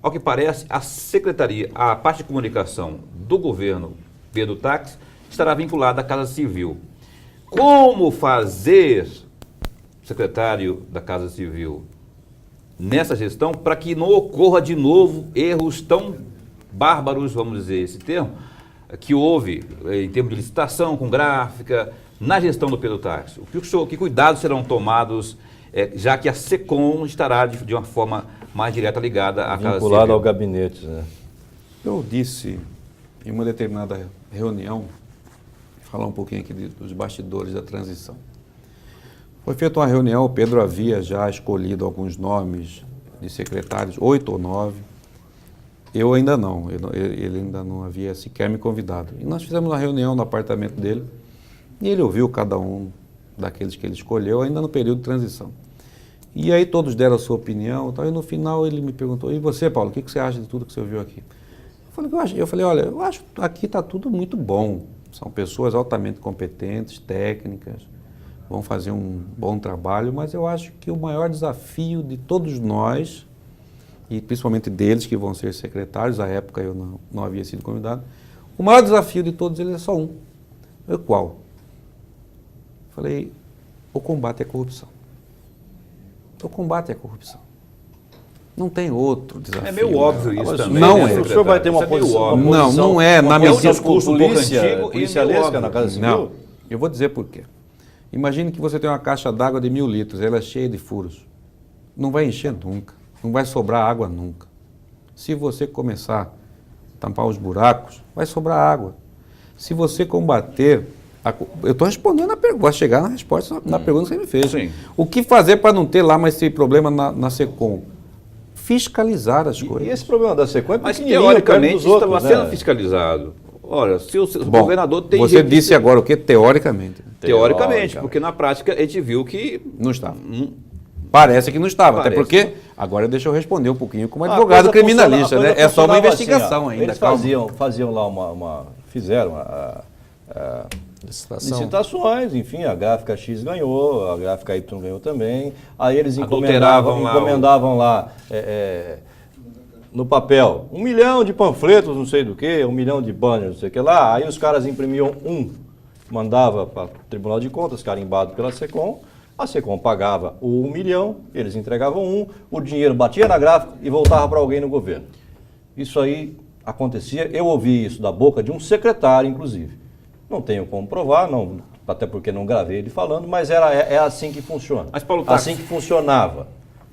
ao que parece, a secretaria, a parte de comunicação do governo Pedro Táxi, estará vinculada à Casa Civil. Como fazer, secretário da Casa Civil, nessa gestão, para que não ocorra de novo erros tão bárbaros, vamos dizer esse termo, que houve em termos de licitação com gráfica, na gestão do Pedro Tax, que cuidados serão tomados, já que a SECOM estará de uma forma mais direta ligada à Casa Vinculado Civil? ao gabinete, né? Eu disse em uma determinada reunião, falar um pouquinho aqui dos bastidores da transição. Foi feita uma reunião, o Pedro havia já escolhido alguns nomes de secretários, 8 ou 9. Eu ainda não, ele ainda não havia sequer me convidado. E nós fizemos uma reunião no apartamento dele e ele ouviu cada um daqueles que ele escolheu, ainda no período de transição. E aí todos deram a sua opinião e no final ele me perguntou, e você, Paulo, o que você acha de tudo que você ouviu aqui? Eu falei, olha, eu acho que aqui está tudo muito bom. São pessoas altamente competentes, técnicas, vão fazer um bom trabalho, mas eu acho que o maior desafio de todos nós, e principalmente deles que vão ser secretários, à época eu não havia sido convidado, o maior desafio de todos eles é só um. Eu, qual? Falei, o combate à corrupção. O combate à corrupção. Não tem outro desafio. É meio óbvio isso também. Não né, é. O senhor vai ter uma Isso é meio posição. óbvio. Não é na É um medida... discurso um pouco antigo e policialesca meio na Casa Civil? Não, eu vou dizer por quê. Imagine que você tem uma caixa d'água de 1000 litros, ela é cheia de furos. Não vai encher nunca, não vai sobrar água nunca. Se você começar a tampar os buracos, vai sobrar água. Se você combater... Eu estou respondendo a pergunta, vou chegar na resposta na pergunta que você me fez. Sim. O que fazer para não ter lá mais esse problema na SECOM? Fiscalizar as coisas. E esse problema da SECOM é Mas pequenininho teoricamente perto dos outros, estava né? sendo fiscalizado. Ora, se o Bom, governador tem você jeito de disse ser- agora o que? Teoricamente. Teoricamente, porque na prática a gente viu que Não estava. Parece que não estava, até Parece porque, agora deixa eu responder um pouquinho como A advogado coisa criminalista, funciona- a né? coisa É só uma funcionava investigação assim, ó. ainda. Eles calma. faziam lá fizeram Licitação. licitações, enfim, a gráfica X ganhou, a gráfica Y ganhou também. Aí eles Adulteravam lá encomendavam lá no papel 1 milhão de panfletos, não sei do que, 1 milhão de banners, não sei o que lá. Aí os caras imprimiam mandava para o Tribunal de Contas, carimbado pela SECOM. A SECOM pagava o 1 milhão, eles entregavam o dinheiro batia na gráfica e voltava para alguém no governo. Isso aí acontecia, eu ouvi isso da boca de um secretário, inclusive. Não tenho como provar, não, até porque não gravei ele falando, mas é assim que funciona. Mas, Paulo Tax- assim que funcionava.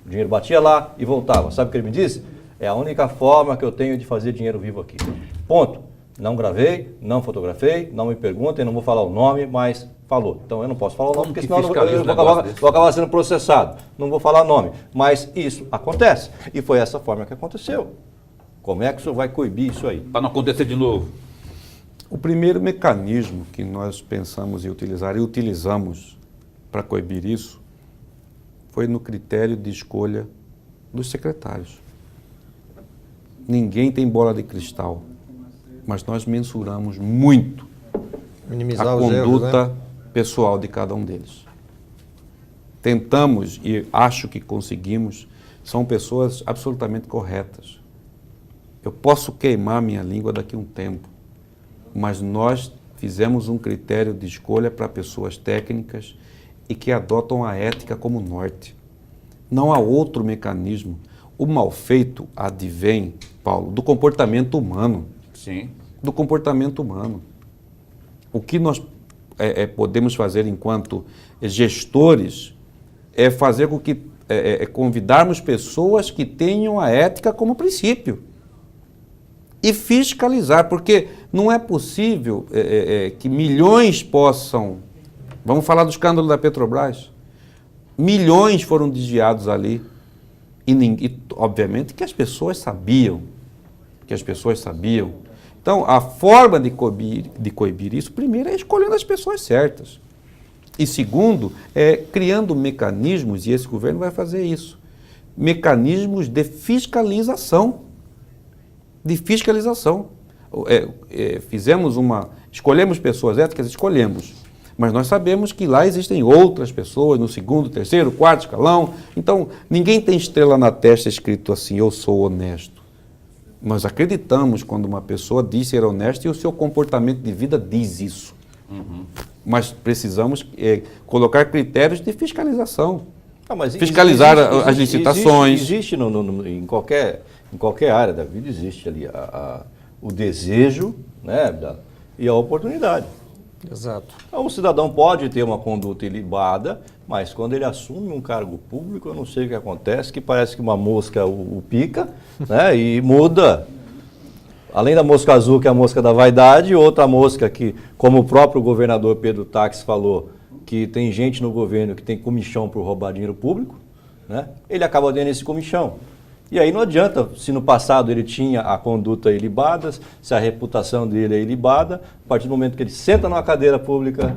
O dinheiro batia lá e voltava. Sabe o que ele me disse? É a única forma que eu tenho de fazer dinheiro vivo aqui. Ponto. Não gravei, não fotografei, não me perguntem, não vou falar o nome, mas falou. Então eu não posso falar o nome, Como porque que senão fiscaliza eu um vou negócio acabar, desse? vou acabar sendo processado. Não vou falar nome. Mas isso acontece. E foi essa forma que aconteceu. Como é que o senhor vai coibir isso aí? para não acontecer de novo. O primeiro mecanismo que nós pensamos em utilizar e utilizamos para coibir isso foi no critério de escolha dos secretários. Ninguém tem bola de cristal, mas nós mensuramos muito Minimizar a os erros, conduta né? pessoal de cada um deles. Tentamos e acho que conseguimos, são pessoas absolutamente corretas. Eu posso queimar minha língua daqui a um tempo, mas nós fizemos um critério de escolha para pessoas técnicas e que adotam a ética como norte. Não há outro mecanismo. O mal feito advém, Paulo, do comportamento humano. Sim. Do comportamento humano. O que nós podemos fazer enquanto gestores é fazer com que convidarmos pessoas que tenham a ética como princípio. E fiscalizar, porque não é possível que milhões possam... Vamos falar do escândalo da Petrobras. Milhões foram desviados ali. E obviamente que as pessoas sabiam. Então, a forma de coibir isso, primeiro, é escolhendo as pessoas certas. E segundo, é criando mecanismos, e esse governo vai fazer isso, mecanismos de fiscalização. Escolhemos pessoas éticas, escolhemos. Mas nós sabemos que lá existem outras pessoas no segundo, terceiro, quarto escalão. Então, ninguém tem estrela na testa escrito assim, eu sou honesto. Nós acreditamos quando uma pessoa diz ser honesta e o seu comportamento de vida diz isso. Mas precisamos colocar critérios de fiscalização. Mas fiscalizar as licitações. Existe em qualquer área da vida, existe ali o desejo, né, e a oportunidade. Exato. Então, o cidadão pode ter uma conduta ilibada, mas quando ele assume um cargo público, eu não sei o que acontece, que parece que uma mosca o pica, né, e muda. Além da mosca azul, que é a mosca da vaidade, outra mosca que, como o próprio governador Pedro Taques falou, que tem gente no governo que tem comichão por roubar dinheiro público, né, ele acaba dando esse comichão. E aí não adianta, se no passado ele tinha a conduta ilibada, se a reputação dele é ilibada, a partir do momento que ele senta numa cadeira pública,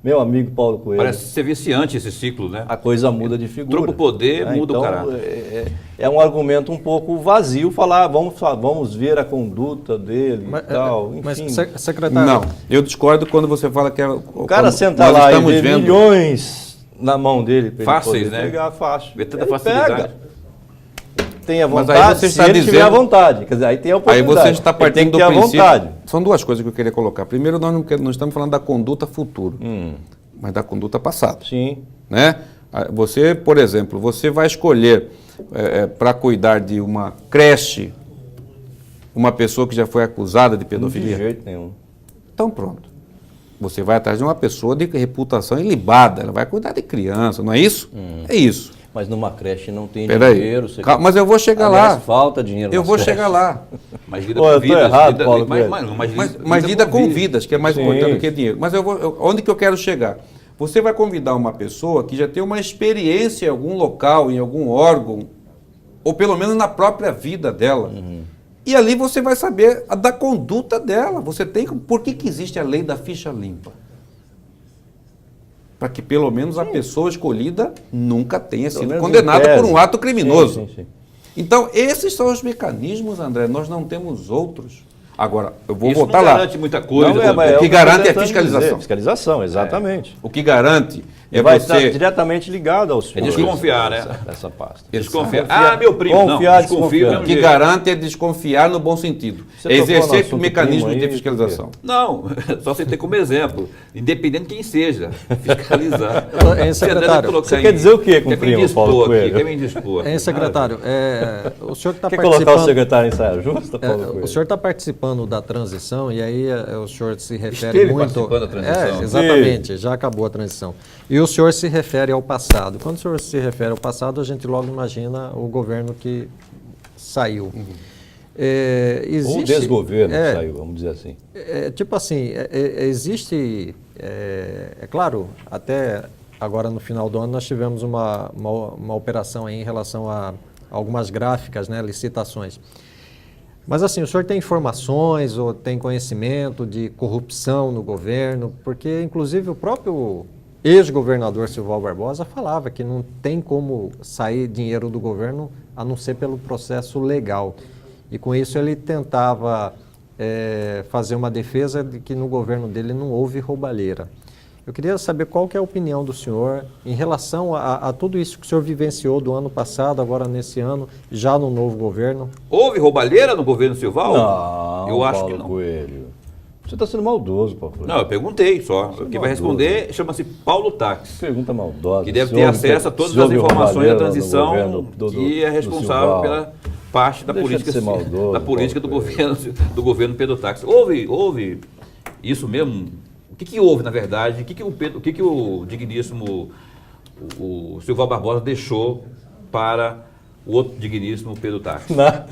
meu amigo Paulo Coelho, Parece ser viciante esse ciclo, né? a coisa muda de figura. Troca o poder, muda o então, caráter. É um argumento um pouco vazio falar, vamos ver a conduta dele e tal, enfim. Secretário, Não, eu discordo quando você fala que O cara sentar lá e ver milhões na mão dele para ele Fáceis, poder né? pegar, fácil. Vê tanta Ele facilidade. pega. Tenha Mas vontade, aí você se está ele tiver a dizendo- vontade. Quer dizer, aí tem a Aí oportunidade. você está Ele tem partindo que do ter a princípio. vontade. São duas coisas que eu queria colocar. Primeiro, nós não estamos falando da conduta futuro, mas da conduta passada. Sim. Né? Você, por exemplo, você vai escolher para cuidar de uma creche uma pessoa que já foi acusada de De pedofilia? jeito nenhum. Então pronto. Você vai atrás de uma pessoa de reputação ilibada, ela vai cuidar de criança, não é isso? É isso. Mas numa creche não tem Peraí. dinheiro. Calma, mas eu vou chegar Aliás, lá. falta dinheiro Eu nas vou creches. chegar lá. Mas lida Pô, eu com tô vidas. errado, lida, Paulo mas Mas lida com vidas. vidas, que é mais Sim. importante do que dinheiro. Mas onde que eu quero chegar? Você vai convidar uma pessoa que já tem uma experiência em algum local, em algum órgão, ou pelo menos na própria vida dela. E ali você vai saber da conduta dela. Você tem. Por que existe a lei da ficha limpa? Para que pelo menos a pessoa escolhida nunca tenha Pelo sido menos condenada em tese. por um ato criminoso. Sim, sim, sim. Então, esses são os mecanismos, André. Nós não temos outros. Agora, eu vou Isso voltar não lá. garante muita coisa. Não, como- mas o que eu tô garante é a tentando fiscalização. dizer, fiscalização, exatamente. O que garante E é vai estar você... diretamente ligado ao senhor. É desconfiar, né? Essa pasta. Desconfiar. Confiar- Ah, meu primo. confiar, não, desconfio. desconfiar. do O mesmo que jeito. garante é desconfiar no bom sentido. Você É tocou no exercer assunto mecanismos primo de aí, fiscalização. Não, só você ter como exemplo, independente de quem seja, fiscalizar. secretário, você quer dizer o quê com Quer me primo, Paulo dispor aqui, Coelho? quer me dispor. Hein, secretário, o senhor que está Quer colocar o participando... secretário em saia justa, Paulo Coelho? O senhor está participando da transição e aí o senhor se refere Esteve muito... participando da transição. Exatamente, já acabou a transição. E o senhor se refere ao passado. Quando o senhor se refere ao passado, a gente logo imagina o governo que saiu. Ou o desgoverno que saiu, vamos dizer assim. Tipo assim, existe, é claro, até agora no final do ano nós tivemos uma operação aí em relação a algumas gráficas, né, licitações. Mas assim, o senhor tem informações ou tem conhecimento de corrupção no governo? Porque inclusive o próprio ex-governador Silval Barbosa falava que não tem como sair dinheiro do governo a não ser pelo processo legal. E com isso ele tentava fazer uma defesa de que no governo dele não houve roubalheira. Eu queria saber qual que é a opinião do senhor em relação a tudo isso que o senhor vivenciou do ano passado, agora nesse ano, já no novo governo. Houve roubalheira no governo Silval? Não, eu acho Paulo que não. Coelho. Você está sendo maldoso, Paulo Coelho. Não, eu perguntei só. Você é Quem vai maldoso. responder chama-se Paulo Tax, Pergunta maldosa. que deve Se ter houve- acesso a todas se as houve informações da roubalheira no transição governo que é do responsável Silval. pela parte da Deixa de política, ser maldoso, da política do Paulo do governo Pedro Tax. Houve isso mesmo? O que houve, na verdade? O que o digníssimo o Silval Barbosa deixou para o outro digníssimo Pedro Tax? Nada.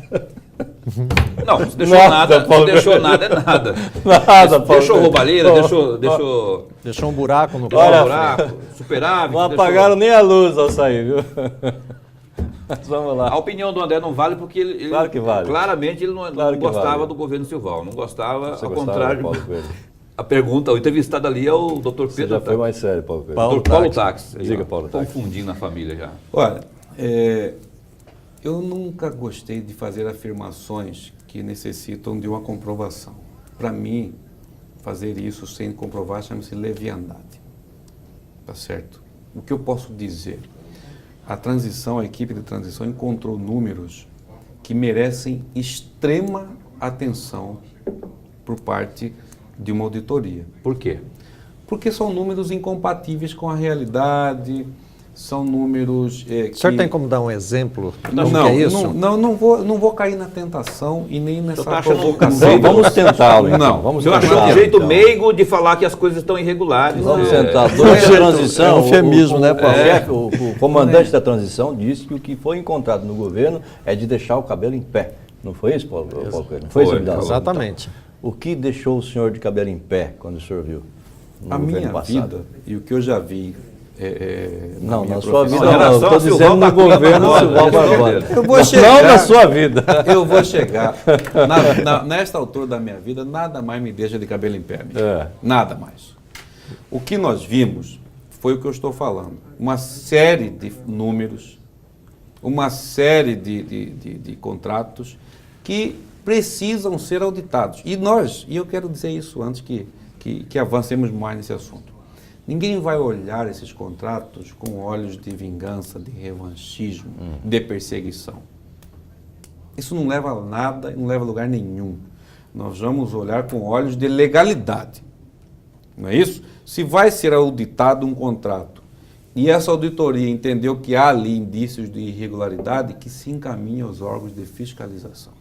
Não, se deixou Nada, nada, Paulo se deixou Coelho. nada, é nada. Nada, Paulo Deixou Coelho. roubalheira, Ó, deixou Deixou um buraco no Olha, buraco, superávit. Não deixou- apagaram nem a luz ao sair, viu? Mas vamos lá. A opinião do André não vale porque ele Claro que vale. claramente ele não Claro que gostava vale. do governo Silval, não gostava, Você ao gostava, contrário. Paulo Coelho? A pergunta, o entrevistado ali é o Dr. Você Pedro já foi mais sério, Paulo Coelho. Paulo Dr. Paulo Táxi. Tax. Diga, Paulo Táxi. Confundindo a família já. Olha, eu nunca gostei de fazer afirmações que necessitam de uma comprovação. Para mim, fazer isso sem comprovar chama-se leviandade. Tá certo? O que eu posso dizer? A equipe de transição encontrou números que merecem extrema atenção por parte de uma auditoria. Por quê? Porque são números incompatíveis com a realidade, são números O senhor tem como dar um exemplo do Não, que é isso? não vou cair na tentação e nem nessa tá achando provocação. Vamos tentá-lo, então. Não. Vamos O senhor achou um tentá-lo, jeito então. meigo de falar que as coisas estão irregulares. Vamos É, tentar. Durante a transição, é um eufemismo, né, Paulo? o comandante da transição disse que o que foi encontrado no governo é de deixar o cabelo em pé. Não foi isso, Paulo Coelho? Não foi isso, Abdala? Exatamente. O que deixou o senhor de cabelo em pé quando o senhor viu? No A governo minha passado? vida e o que eu já vi Não, minha na sua vida profissão- não. Estou dizendo no governo Silval Barbosa. Eu vou Não chegar. na sua vida. Eu vou chegar. Nesta altura da minha vida, nada mais me deixa de cabelo em pé. amigo. Nada mais. O que nós vimos foi o que eu estou falando. Uma série de números, uma série de contratos que precisam ser auditados. E eu quero dizer isso antes que avancemos mais nesse assunto. Ninguém vai olhar esses contratos com olhos de vingança, de revanchismo, de perseguição. Isso não leva a nada, não leva a lugar nenhum. Nós vamos olhar com olhos de legalidade. Não é isso? Se vai ser auditado um contrato e essa auditoria entendeu que há ali indícios de irregularidade, que se encaminhe aos órgãos de fiscalização.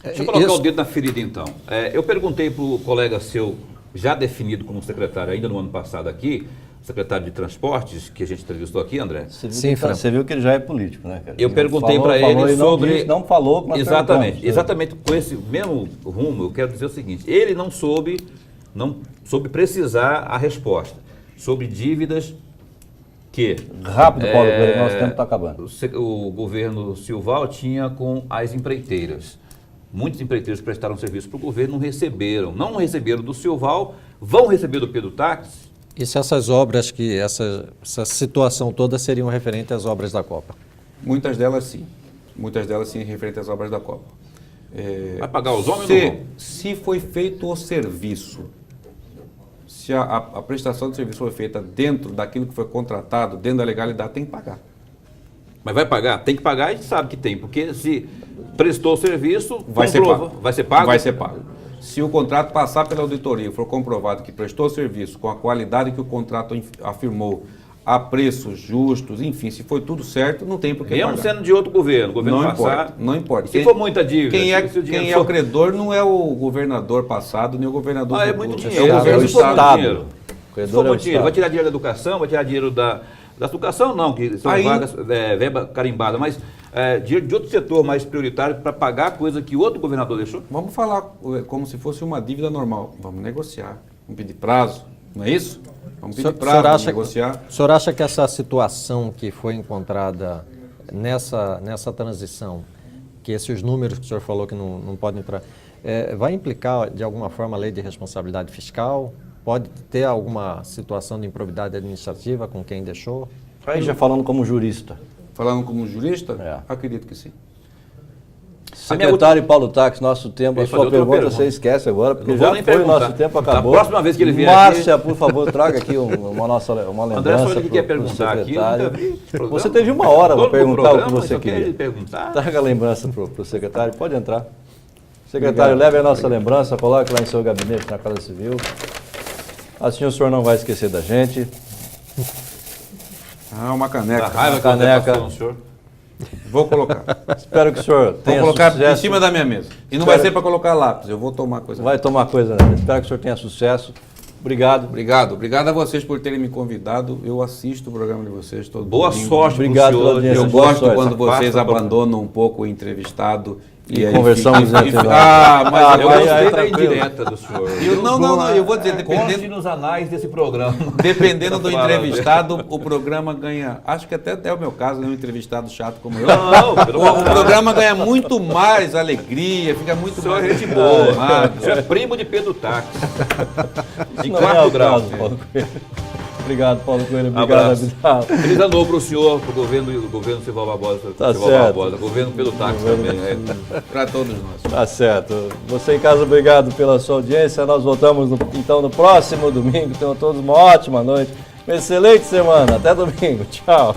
Deixa eu colocar o dedo na ferida, então. Eu perguntei para o colega seu, já definido como secretário ainda no ano passado aqui, secretário de Transportes, que a gente entrevistou aqui, André. Você viu que ele já é político, né, cara? Eu perguntei para ele sobre... Não falou, mas Exatamente com esse mesmo rumo, eu quero dizer o seguinte, ele não soube precisar a resposta sobre dívidas que... Rápido, Paulo, o nosso tempo está acabando. O governo Silval tinha com as empreiteiras. Muitos empreiteiros que prestaram serviço para o governo não receberam do Silval, vão receber do Pedro Táxi. E se essas obras, essa situação toda seriam referentes às obras da Copa? Muitas delas sim. Muitas delas sim referentes às obras da Copa. Vai pagar os homens ou não? Se foi feito o serviço, se a prestação de serviço foi feita dentro daquilo que foi contratado, dentro da legalidade, tem que pagar. Mas vai pagar? Tem que pagar, a gente sabe que tem, porque se prestou o serviço, Vai ser pago. Vai ser pago? Vai ser pago. Se o contrato passar pela auditoria e for comprovado que prestou o serviço com a qualidade que o contrato afirmou, a preços justos, enfim, se foi tudo certo, não tem por que Mesmo pagar. sendo de outro governo, o governo Não passar... importa, não importa. E se for muita dívida? Se o dinheiro Quem é for- o credor não é o governador passado, nem o governador É futuro. muito É dinheiro. o governo é o Se for muito Estado. dinheiro. O Se credor for é o muito dinheiro, Estado. vai tirar dinheiro da educação, vai tirar dinheiro da educação não, que são Aí- vagas, verba carimbada, mas dinheiro de outro setor mais prioritário para pagar coisa que outro governador deixou? Vamos falar como se fosse uma dívida normal. Vamos negociar, vamos pedir prazo, não é isso? Vamos pedir prazo, vamos negociar. O senhor acha que essa situação que foi encontrada nessa transição, que esses números que o senhor falou que não podem entrar, vai implicar de alguma forma a lei de responsabilidade fiscal? Pode ter alguma situação de improbidade administrativa com quem deixou? Aí já falando como jurista. Falando como jurista, É. acredito que sim. Secretário Paulo Táxi, nosso tempo, Eu a ia sua fazer outra pergunta pergunta. você esquece agora, porque Não vou já nem foi o perguntar. nosso tempo, Da acabou. próxima vez que ele vier Márcia, por favor, traga aqui uma lembrança. André, só ele que quer pro perguntar aqui, eu secretário. nunca vi esse programa. Você teve uma hora para Todo perguntar o programa, que você só quer ele queria. perguntar. Traga a lembrança para o secretário, pode entrar. Secretário, leve a nossa lembrança, coloque lá em seu gabinete na Casa Civil. Assim o senhor não vai esquecer da gente. Uma caneca. Da raiva que o André caneca. passou no senhor. Vou colocar. Espero que o senhor Vou tenha colocar sucesso. em cima da minha mesa. E não vai ser para colocar lápis, eu vou tomar coisa. Vai tomar coisa, né? Espero que o senhor tenha sucesso. Obrigado. Obrigado a vocês por terem me convidado. Eu assisto o programa de vocês todo Boa domingo. sorte pro Obrigado senhor. pela audiência. Eu Boa gosto sorte. quando vocês Faça pra- abandonam um pouco o entrevistado E aí conversamos fica- entre nós. mas Eu Aí, gostei da tranquilo. indireta do senhor. não, eu vou dizer, Conte dependendo, nos anais desse programa. dependendo do Fala, entrevistado, o programa ganha. Acho que até é o meu caso, né? Um entrevistado chato como eu. Não, pelo O contrário. programa ganha muito mais alegria, fica muito O senhor mais é gente boa. animado. O senhor é primo de Pedro Táxi. Em Não é quarto o grau. caso, Paulo Coelho. Obrigado, Paulo Coelho. Obrigado, Abraço. Abdala. Feliz ano novo para o senhor, para o governo Silval Barbosa. Tá Silval certo. Barbosa, governo Pedro Táxi também. Para todos nós. Tá certo. Você em casa, obrigado pela sua audiência. Nós voltamos então no próximo domingo. Tenham todos uma ótima noite, uma excelente semana. Até domingo. Tchau.